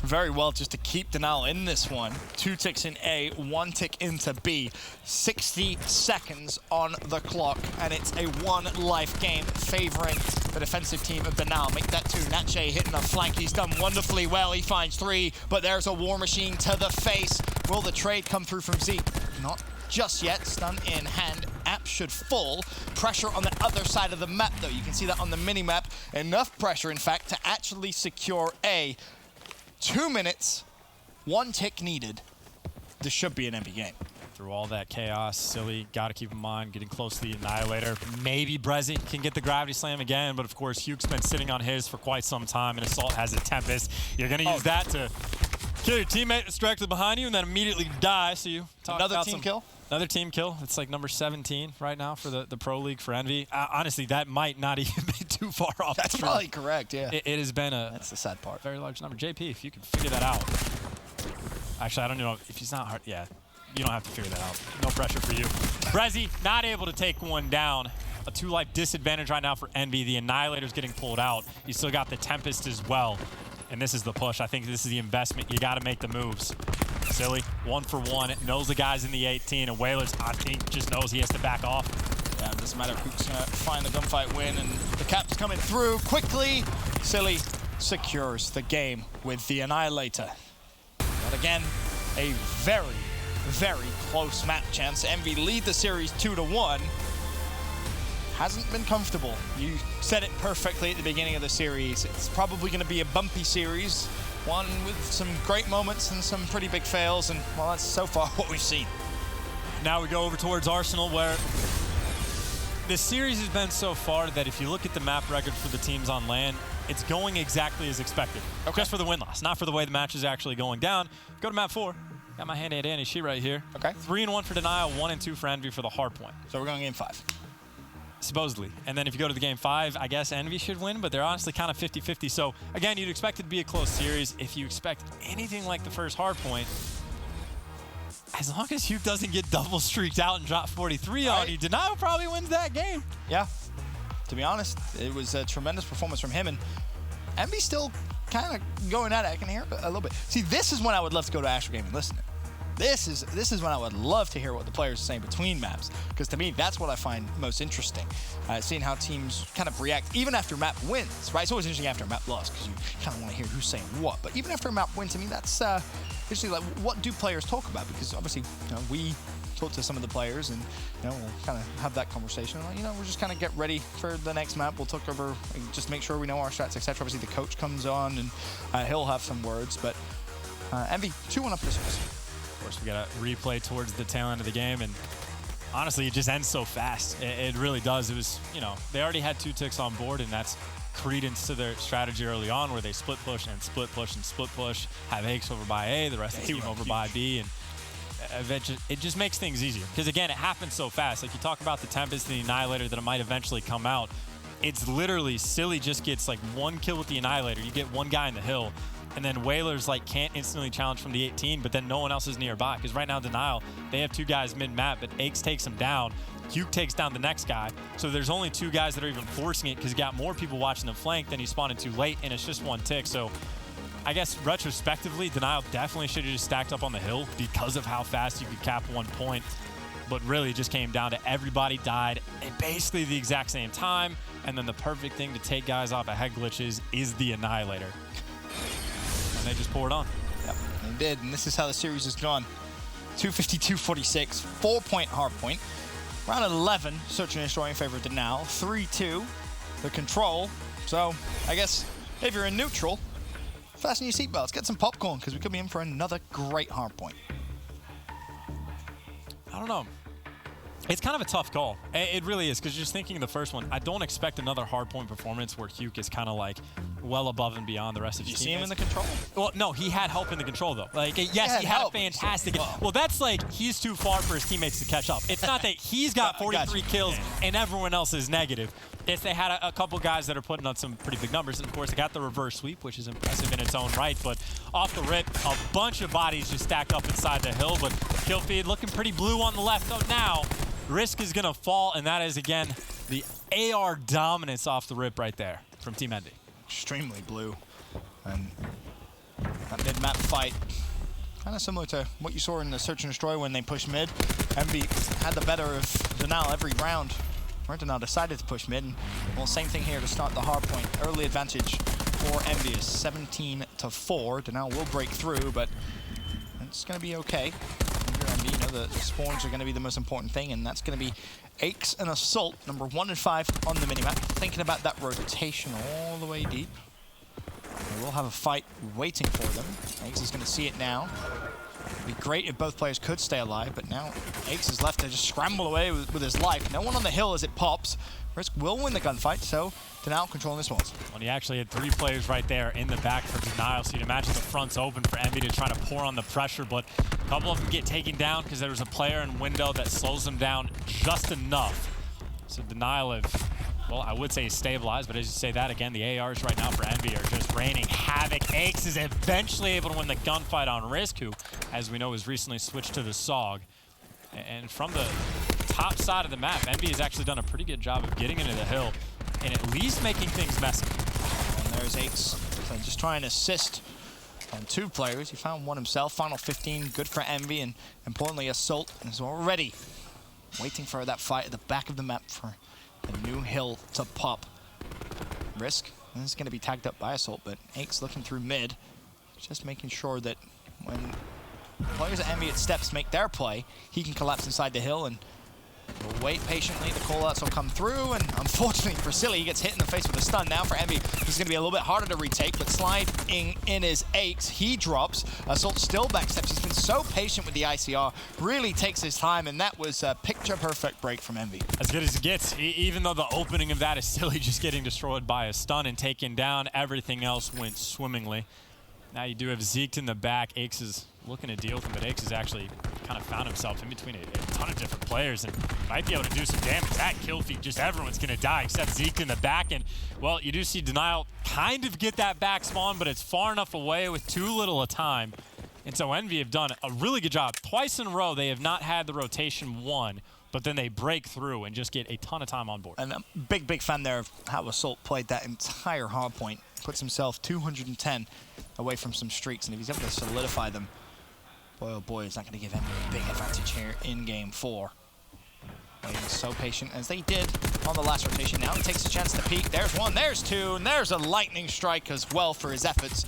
very well just to keep Denial in this one. 2 ticks in A, 1 tick into B. 60 seconds on the clock, and it's a 1-life game favoring the defensive team of Denial. Make that 2. Nat Shay hitting a flank. He's done wonderfully well. He finds 3, but there's a War Machine to the face. Will the trade come through from Zeke? Not just yet. Stun in hand. App should fall. Pressure on the other side of the map, though. You can see that on the mini-map. Enough pressure, in fact, to actually secure A. 2 minutes, 1 tick needed. This should be an Envy game. Through all that chaos, Silly, got to keep in mind, getting close to the Annihilator. Maybe Brezzy can get the Gravity Slam again, but of course, Hugh's been sitting on his for quite some time, and Assault has a Tempest. You're going to use that to kill your teammate that's directly behind you and then immediately die, so you talk Another about team kill? Another team kill. It's like number 17 right now for the Pro League for Envy. Honestly, that might not even be too far off. That's probably correct, yeah. It has been that's the sad part. Very large number. JP, if you can figure that out. Actually, I don't know if he's not hard. Yeah. you don't have to figure that out. No pressure for you. Brezzy not able to take one down. A 2-life disadvantage right now for Envy. The Annihilator's getting pulled out. You still got the Tempest as well. And this is the push. I think this is the investment. You got to make the moves. Silly, 1 for 1. Knows the guys in the 18. And Whalers, I think, just knows he has to back off. Yeah, it doesn't matter who's going to find the gunfight win. And the cap's coming through quickly. Silly secures the game with the Annihilator. But again, a very, very close map chance. Envy lead the series 2-1. Hasn't been comfortable. You said it perfectly at the beginning of the series. It's probably going to be a bumpy series, one with some great moments and some pretty big fails, and well, that's so far what we've seen. Now we go over towards Arsenal, where the series has been so far that if you look at the map record for the teams on LAN, it's going exactly as expected. Okay. Just for the win-loss, not for the way the match is actually going down. Go to map 4. Got my handy dandy sheet right here. Okay. 3-1 for Denial, 1-2 for Envy for the hard point. So we're going game 5. Supposedly. And then if you go to the game 5, I guess Envy should win, but they're honestly kind of 50-50. So again, you'd expect it to be a close series. If you expect anything like the first hard point, as long as Hugh doesn't get double streaked out and drop 43 on you, Denial probably wins that game. Yeah. To be honest, it was a tremendous performance from him, and Envy still kind of going at it. I can hear it a little bit. See, this is when I would love to go to Astro Game and listen to it. This is when I would love to hear what the players are saying between maps, because to me, that's what I find most interesting. Seeing how teams kind of react, even after map wins, right? It's always interesting after a map loss, because you kind of want to hear who's saying what. But even after a map wins, I mean, that's interesting. Like, what do players talk about? Because obviously, you know, we talk to some of the players, and you know, we'll kind of have that conversation. Like, you know, we'll just kind of get ready for the next map. We'll talk over, just make sure we know our strats, etc. Obviously, the coach comes on, and he'll have some words. But Envy 2-1 up this one. Of course, we got a replay towards the tail end of the game, and honestly, it just ends so fast. It really does. It was, you know, they already had 2 ticks on board, and that's credence to their strategy early on, where they split push and split push and split push, have Hakes over by A, the rest of the team over by B, and eventually, it just makes things easier. Because again, it happens so fast. Like you talk about the Tempest and the Annihilator that it might eventually come out. It's literally Silly just gets like 1 kill with the Annihilator. You get 1 guy in the hill. And then Whalers like can't instantly challenge from the 18, but then no one else is nearby. Because right now, Denial, they have 2 guys mid-map, but Aches takes him down. Hugh takes down the next guy. So there's only 2 guys that are even forcing it, because you got more people watching the flank than he spawned in too late, and it's just 1 tick. So I guess retrospectively, Denial definitely should have just stacked up on the hill because of how fast you could cap 1 point. But really, it just came down to everybody died at basically the exact same time. And then the perfect thing to take guys off of head glitches is the Annihilator. And they just poured on. Yep, they did, and this is how the series has gone. 252-46, 4-point hard point. Round 11, Search and Destroy in favor of Denial. 3-2, the control. So, I guess if you're in neutral, fasten your seatbelts, get some popcorn, because we could be in for another great hard point. I don't know. It's kind of a tough call. It really is, because just thinking of the first one, I don't expect another hardpoint performance where Hugh is kind of like well above and beyond the rest of his teammates. Did you see him in the control? Well, no, he had help in the control, though. Like, yes, he had a fantastic... Well, that's like he's too far for his teammates to catch up. It's not that he's got 43 kills and everyone else is negative. It's they had a couple guys that are putting on some pretty big numbers. And, of course, they got the reverse sweep, which is impressive in its own right. But off the rip, a bunch of bodies just stacked up inside the hill. But kill feed looking pretty blue on the left. So now... Risk is going to fall, and that is, again, the AR dominance off the rip right there from Team Envy. Extremely blue. And that mid-map fight, kind of similar to what you saw in the Search and Destroy when they pushed mid. Envy had the better of Denial every round. Denial decided to push mid. And, well, same thing here to start the hard point. Early advantage for Envy is 17-4. Denial will break through, but it's going to be okay. You know, the spawns are going to be the most important thing, and that's going to be Aches and Assault, number 1 and 5 on the minimap. Thinking about that rotation all the way deep. They will have a fight waiting for them. Aches is going to see it now. It'd be great if both players could stay alive, but now Aches is left to just scramble away with his life. No one on the hill as it pops. Risk will win the gunfight, so Denial controlling this one. Well, he actually had 3 players right there in the back for Denial, so you'd imagine the front's open for Envy to try to pour on the pressure, but a couple of them get taken down because there was a player in window that slows them down just enough. So Denial have, well, I would say stabilized, but as you say that again, the ARs right now for Envy are just raining havoc. Aches is eventually able to win the gunfight on Risk, who, as we know, has recently switched to the SOG. And from the top side of the map, Envy has actually done a pretty good job of getting into the hill and at least making things messy. And there's Aches, so just trying to assist on 2 players. He found one himself. Final 15, good for Envy, and importantly, Assault is already waiting for that fight at the back of the map for the new hill to pop. Risk is going to be tagged up by Assault, but Aches looking through mid, just making sure that when players at Envy at steps make their play, he can collapse inside the hill and we'll wait patiently. The callouts will come through, and unfortunately for Silly, he gets hit in the face with a stun. Now for Envy, this is going to be a little bit harder to retake, but sliding in is Aches. He drops. Assault still backsteps. He's been so patient with the ICR, really takes his time, and that was a picture-perfect break from Envy. As good as it gets, even though the opening of that is Silly just getting destroyed by a stun and taken down, everything else went swimmingly. Now you do have Zeke in the back. Aches is looking to deal with him, but Aches has actually kind of found himself in between a ton of different players and might be able to do some damage. That kill feed, just everyone's going to die except Zeke in the back. And, well, you do see Denial kind of get that back spawn, but it's far enough away with too little a time. And so Envy have done a really good job. Twice in a row, they have not had the rotation won, but then they break through and just get a ton of time on board. And I'm a big fan there of how Assault played that entire hard point. Puts himself 210 away from some streaks, and if he's able to solidify them, boy, oh boy, is that going to give him a big advantage here in game 4. Waiting so patient as they did on the last rotation. Now he takes a chance to peek. There's 1, there's 2, and there's a lightning strike as well for his efforts.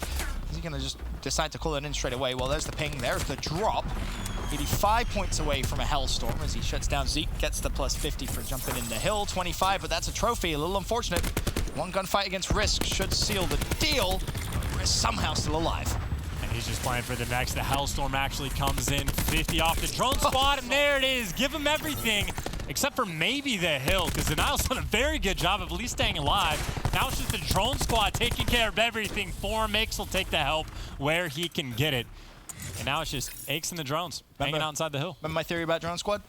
Is he going to just decide to call it in straight away? Well, there's the ping, there's the drop. 85 points away from a Hellstorm as he shuts down Zeke, gets the plus 50 for jumping in the hill. 25, but that's a trophy, a little unfortunate. One gunfight against Risk should seal the deal. Risk somehow still alive. And he's just playing for the next. The Hellstorm actually comes in 50 off the drone squad, and there it is. Give him everything, except for maybe the hill, because Denial's done a very good job of at least staying alive. Now it's just the drone squad taking care of everything for him. Aches will take the help where he can get it. And now it's just Aches and the drones hanging out inside the hill. Remember my theory about drone squad?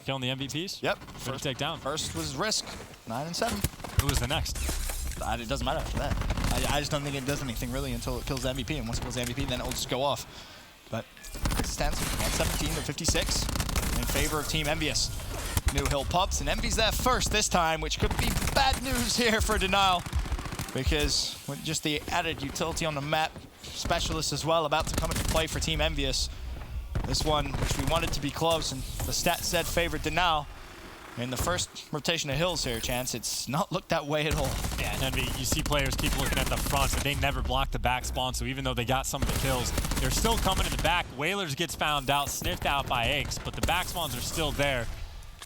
Killing the MVPs? Yep. First take down. First was Risk, 9 and 7. Who was the next? It doesn't matter after that. I just don't think it does anything really until it kills the MVP, and once it kills the MVP, then it will just go off. But it stands 117 to 56 in favor of Team Envious. New hill pops, and Envy's there first this time, which could be bad news here for Denial, because with just the added utility on the map, Specialists as well about to come into play for Team Envious. This one, which we wanted to be close, and the stat said favored Denial. In the first rotation of hills here, Chance, it's not looked that way at all. Yeah, and Envy, you see players keep looking at the front, but they never block the back spawn, so even though they got some of the kills, they're still coming in the back. Whalers gets found out, sniffed out by Aches, but the back spawns are still there.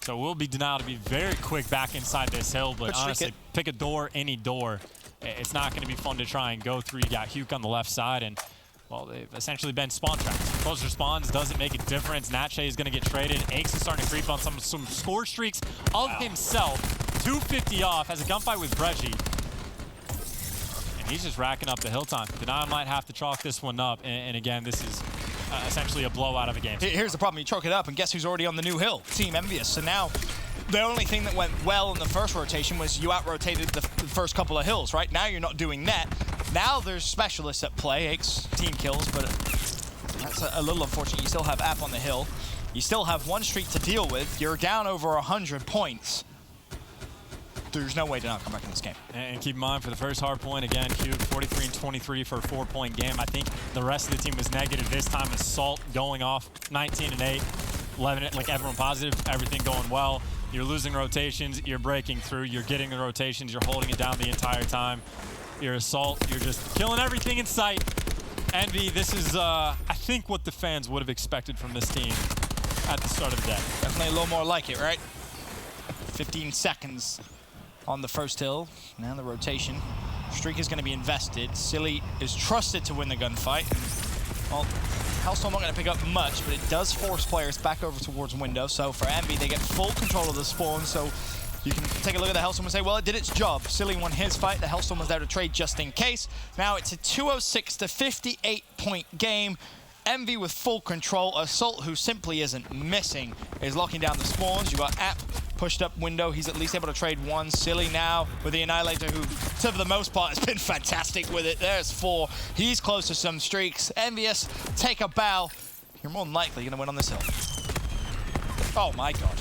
So it will be Denial to be very quick back inside this hill, but honestly, pick a door, any door. It's not going to be fun to try and go through. You got Huke on the left side, and, well, they've essentially been spawn traps. Closer spawns doesn't make a difference. Natche is going to get traded. Aches is starting to creep on some score streaks of himself. 250 off, has a gunfight with Breggy. And he's just racking up the hill time. Denial might have to chalk this one up, and again, this is essentially a blowout of a game. Here's the problem. You chalk it up, and guess who's already on the new hill? Team Envious. So now, the only thing that went well in the first rotation was you out-rotated the first couple of hills, right? Now you're not doing that. Now there's specialists at play. Aches team kills, but that's a little unfortunate. You still have App on the hill. You still have one streak to deal with. You're down over 100 points. There's no way to not come back in this game. And keep in mind, for the first hard point, again, Hugh, 43 and 23 for a 4-point game. I think the rest of the team was negative this time. Assault going off 19 and 8, 11, like everyone positive, everything going well. You're losing rotations, you're breaking through, you're getting the rotations, you're holding it down the entire time. Your Assault, you're just killing everything in sight. Envy, this is, I think, what the fans would have expected from this team at the start of the day. Definitely a little more like it, right? 15 seconds on the first hill. Now the rotation. Streak is going to be invested. Silly is trusted to win the gunfight. Well, Hellstorm not going to pick up much, but it does force players back over towards window. So for Envy, they get full control of the spawn. So you can take a look at the Hellstorm and say, well, it did its job. Silly won his fight. The Hellstorm was there to trade just in case. Now it's a 206 to 58 point game. Envy with full control. Assault, who simply isn't missing, is locking down the spawns. You got App pushed up window. He's at least able to trade one. Silly now with the Annihilator, who, for the most part, has been fantastic with it. There's 4. He's close to some streaks. Envious, take a bow. You're more than likely going to win on this hill. Oh my god.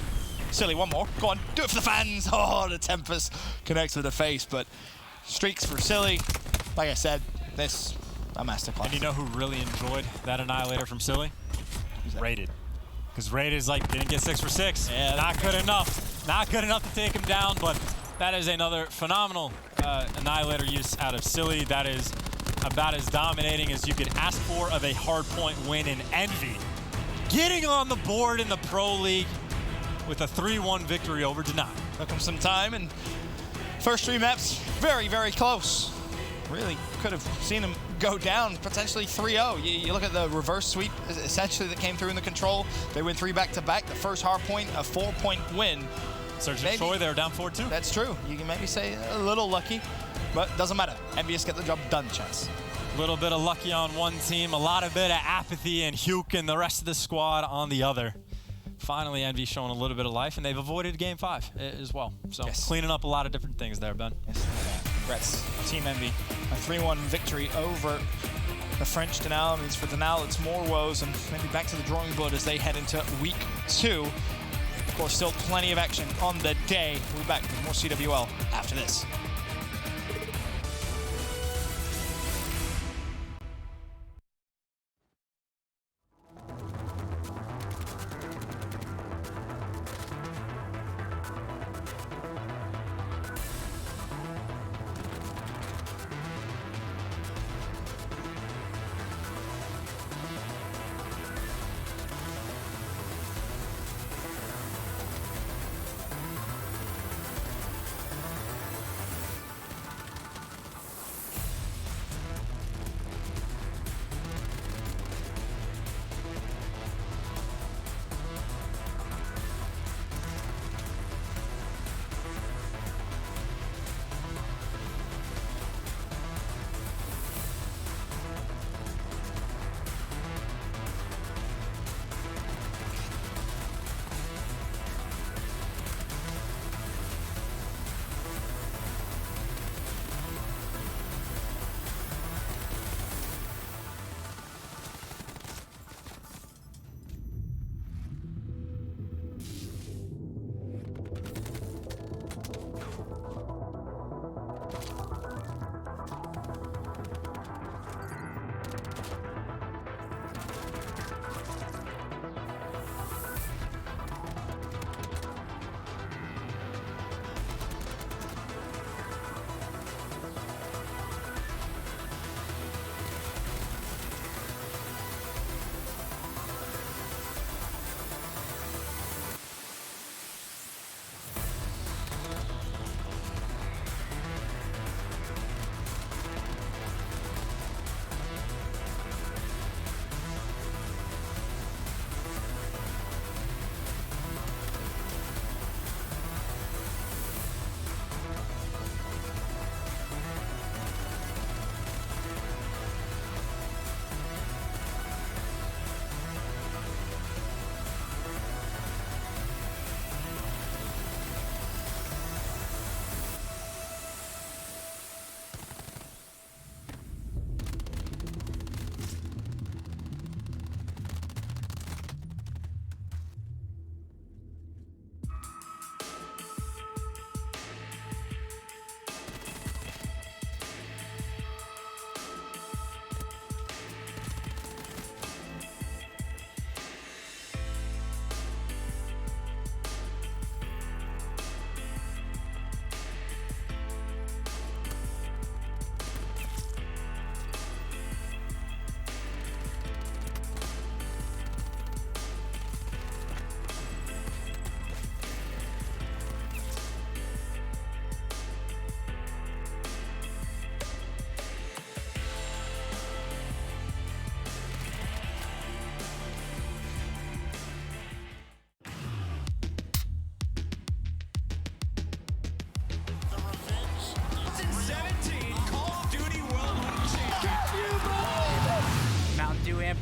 Silly, one more. Go on, do it for the fans. Oh, the Tempest connects with the face, but streaks for Silly. Like I said, this a masterclass. And you know who really enjoyed that Annihilator from Silly? Rated. Because Rated is like, didn't get 6 for 6. Yeah, not good enough. Not good enough to take him down, but that is another phenomenal Annihilator use out of Silly. That is about as dominating as you could ask for of a hardpoint win in Envy. Getting on the board in the Pro League with a 3-1 victory over Deny. Took him some time, and first 3 maps, very, very close. Really could have seen him go down, potentially 3-0. You look at the reverse sweep, essentially, that came through in the control. They win 3 back-to-back. The first hard point, a 4-point win. Search and Troy, they were down 4-2. That's true. You can maybe say a little lucky, but doesn't matter. Envious get the job done, Chance. A little bit of lucky on one team, a lot of bit of apathy and Huke and the rest of the squad on the other. Finally, Envy showing a little bit of life, and they've avoided Game 5 as well. So cleaning up a lot of different things there, Ben. Yes. Congrats, Team Envy. A 3-1 victory over the French Denal. Means for Denal, it's more woes and maybe back to the drawing board as they head into week 2. Of course, still plenty of action on the day. We'll be back with more CWL after this.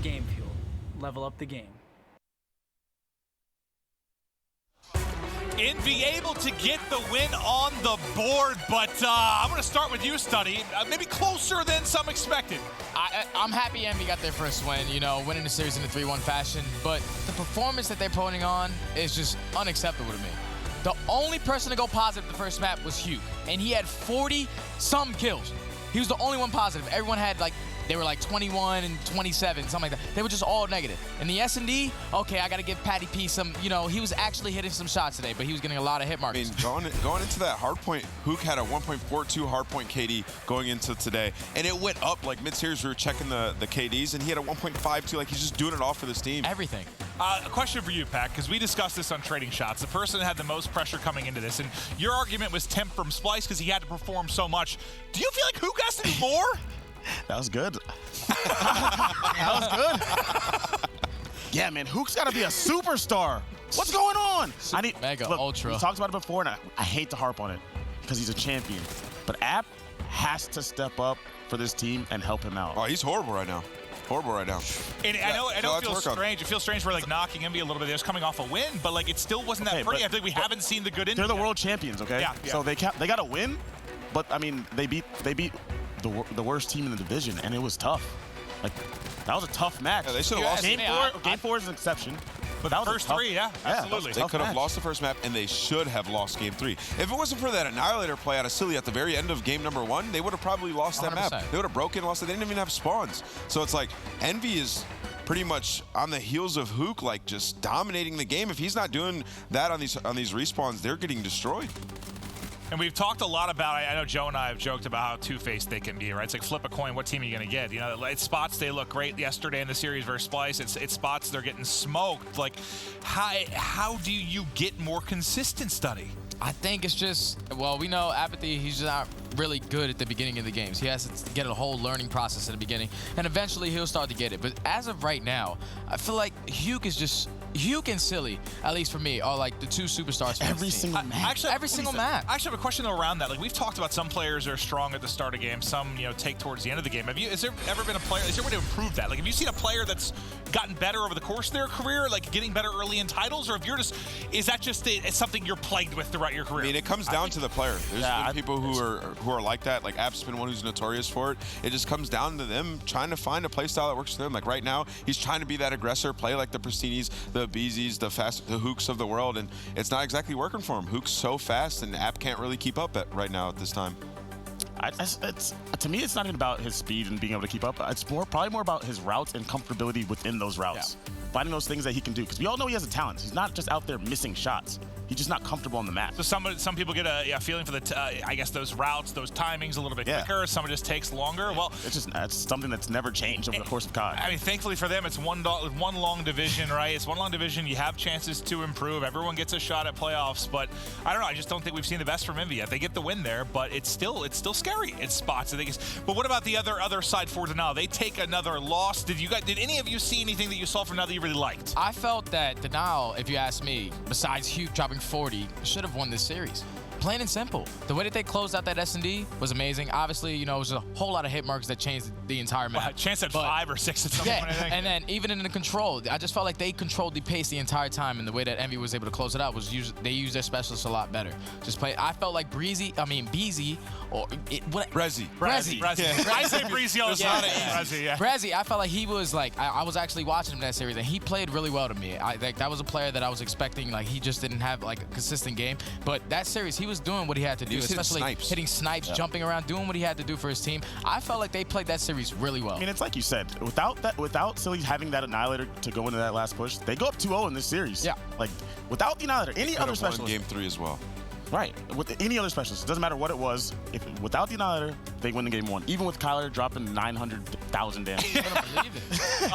Game Fuel. Level up the game. Envy able to get the win on the board, but I'm going to start with you, Study. Maybe closer than some expected. I'm happy Envy got their first win, you know, winning the series in a 3-1 fashion, but the performance that they're putting on is just unacceptable to me. The only person to go positive the first map was Hugh, and he had 40-some kills. He was the only one positive. Everyone had, like, they were like 21 and 27, something like that. They were just all negative. In the S&D, okay, I got to give Patty P some, you know, he was actually hitting some shots today, but he was getting a lot of hit marks. I mean, going into that hardpoint, Hook had a 1.42 hardpoint KD going into today, and it went up like mid-series. We were checking the KDs, and he had a 1.52. Like, he's just doing it all for this team. Everything. A question for you, Pat, because we discussed this on Trading Shots. The person that had the most pressure coming into this, and your argument was Temp from Splice because he had to perform so much. Do you feel like Hook has to do more? That was good. That was good. Yeah, man, Hook's got to be a superstar. What's going on? I need Mega look, Ultra. We talked about it before, and I hate to harp on it because he's a champion. But App has to step up for this team and help him out. Oh, he's horrible right now. Horrible right now. And I know it feels strange. It feels strange we're like knocking Envy a little bit. They're just coming off a win, but like it still wasn't that pretty. I think we haven't seen the good Envy. They're the world champions, okay? Yeah. So they got to win, but I mean they beat the worst team in the division, and it was tough. Like that was a tough match. Yeah, they should have lost. Game four is an exception. But that was first three, yeah, absolutely. They could have lost the first map, and they should have lost game 3. If it wasn't for that Annihilator play out of Silly at the very end of game number 1, they would have probably lost that 100%. map. They would have broken, lost it. They didn't even have spawns. So it's like Envy is pretty much on the heels of Hook, like just dominating the game. If he's not doing that on these respawns, they're getting destroyed. And we've talked a lot about, I know Joe and I have joked about how two-faced they can be, right? It's like flip a coin, what team are you going to get? You know, it's spots, they look great yesterday in the series versus Splice. It's spots, they're getting smoked. Like, how do you get more consistent, Study? I think it's just, well, we know Apathy, he's just not really good at the beginning of the games. He has to get a whole learning process in the beginning, and eventually he'll start to get it. But as of right now, I feel like Hugh and Silly, at least for me, are like the two superstars for every this team. single match. Every single match. I actually have a question around that. Like we've talked about, some players are strong at the start of game, some take towards the end of the game. Is there ever been a player? Is there a way to improve that? Like, have you seen a player that's gotten better over the course of their career, like getting better early in titles, or if you're just, is that just it's something you're plagued with throughout your career? I mean, it comes down to the player. There's been people who are like that. Like App's been one who's notorious for it. It just comes down to them trying to find a play style that works for them. Like right now, he's trying to be that aggressor, play like the Pristinis, the Beezies, the Hooks of the world, and it's not exactly working for him. Hook's so fast, and App can't really keep up right now at this time. To me, it's not even about his speed and being able to keep up. It's probably more about his routes and comfortability within those routes. Yeah. Finding those things that he can do, because we all know he has a talent. He's not just out there missing shots. He's just not comfortable on the map. So some people get a feeling for I guess those routes, those timings a little bit quicker. Some just takes longer. Well, it's something that's never changed over the course of COD. I mean, thankfully for them, it's one long division, right? It's one long division. You have chances to improve. Everyone gets a shot at playoffs, but I don't know. I just don't think we've seen the best from Envy yet. They get the win there, but it's still scary. It's spots. I think but what about the other side for Denial? They take another loss. Did any of you see anything that you saw from Denial that you really liked? I felt that Denial, if you ask me, besides Hugh dropping 40, should have won this series. Plain and simple. The way that they closed out that S&D was amazing. Obviously, it was a whole lot of hit marks that changed the entire map. Well, chance at 5 or 6 at some point, I think. And then even in the control, I just felt like they controlled the pace the entire time, and the way that Envy was able to close it out was they used their specialists a lot better. I felt like Beezy, or Brezzy. I say Breezy all the time. Brezzy, I felt like he was like, I was actually watching him that series, and he played really well to me. That was a player that I was expecting, like he just didn't have like a consistent game. But that series, he was doing what he had to do, especially hitting snipes, jumping around, doing what he had to do for his team. I felt like they played that series really well. I mean, it's like you said, without Silly having that Annihilator to go into that last push, they go up 2-0 in this series. Yeah. Like, without the Annihilator, any other specialist. Game 3 as well. Right. With any other specialist, it doesn't matter what it was. Without the Annihilator, they win the game 1. Even with Kyler dropping 900,000 damage. I couldn't believe it.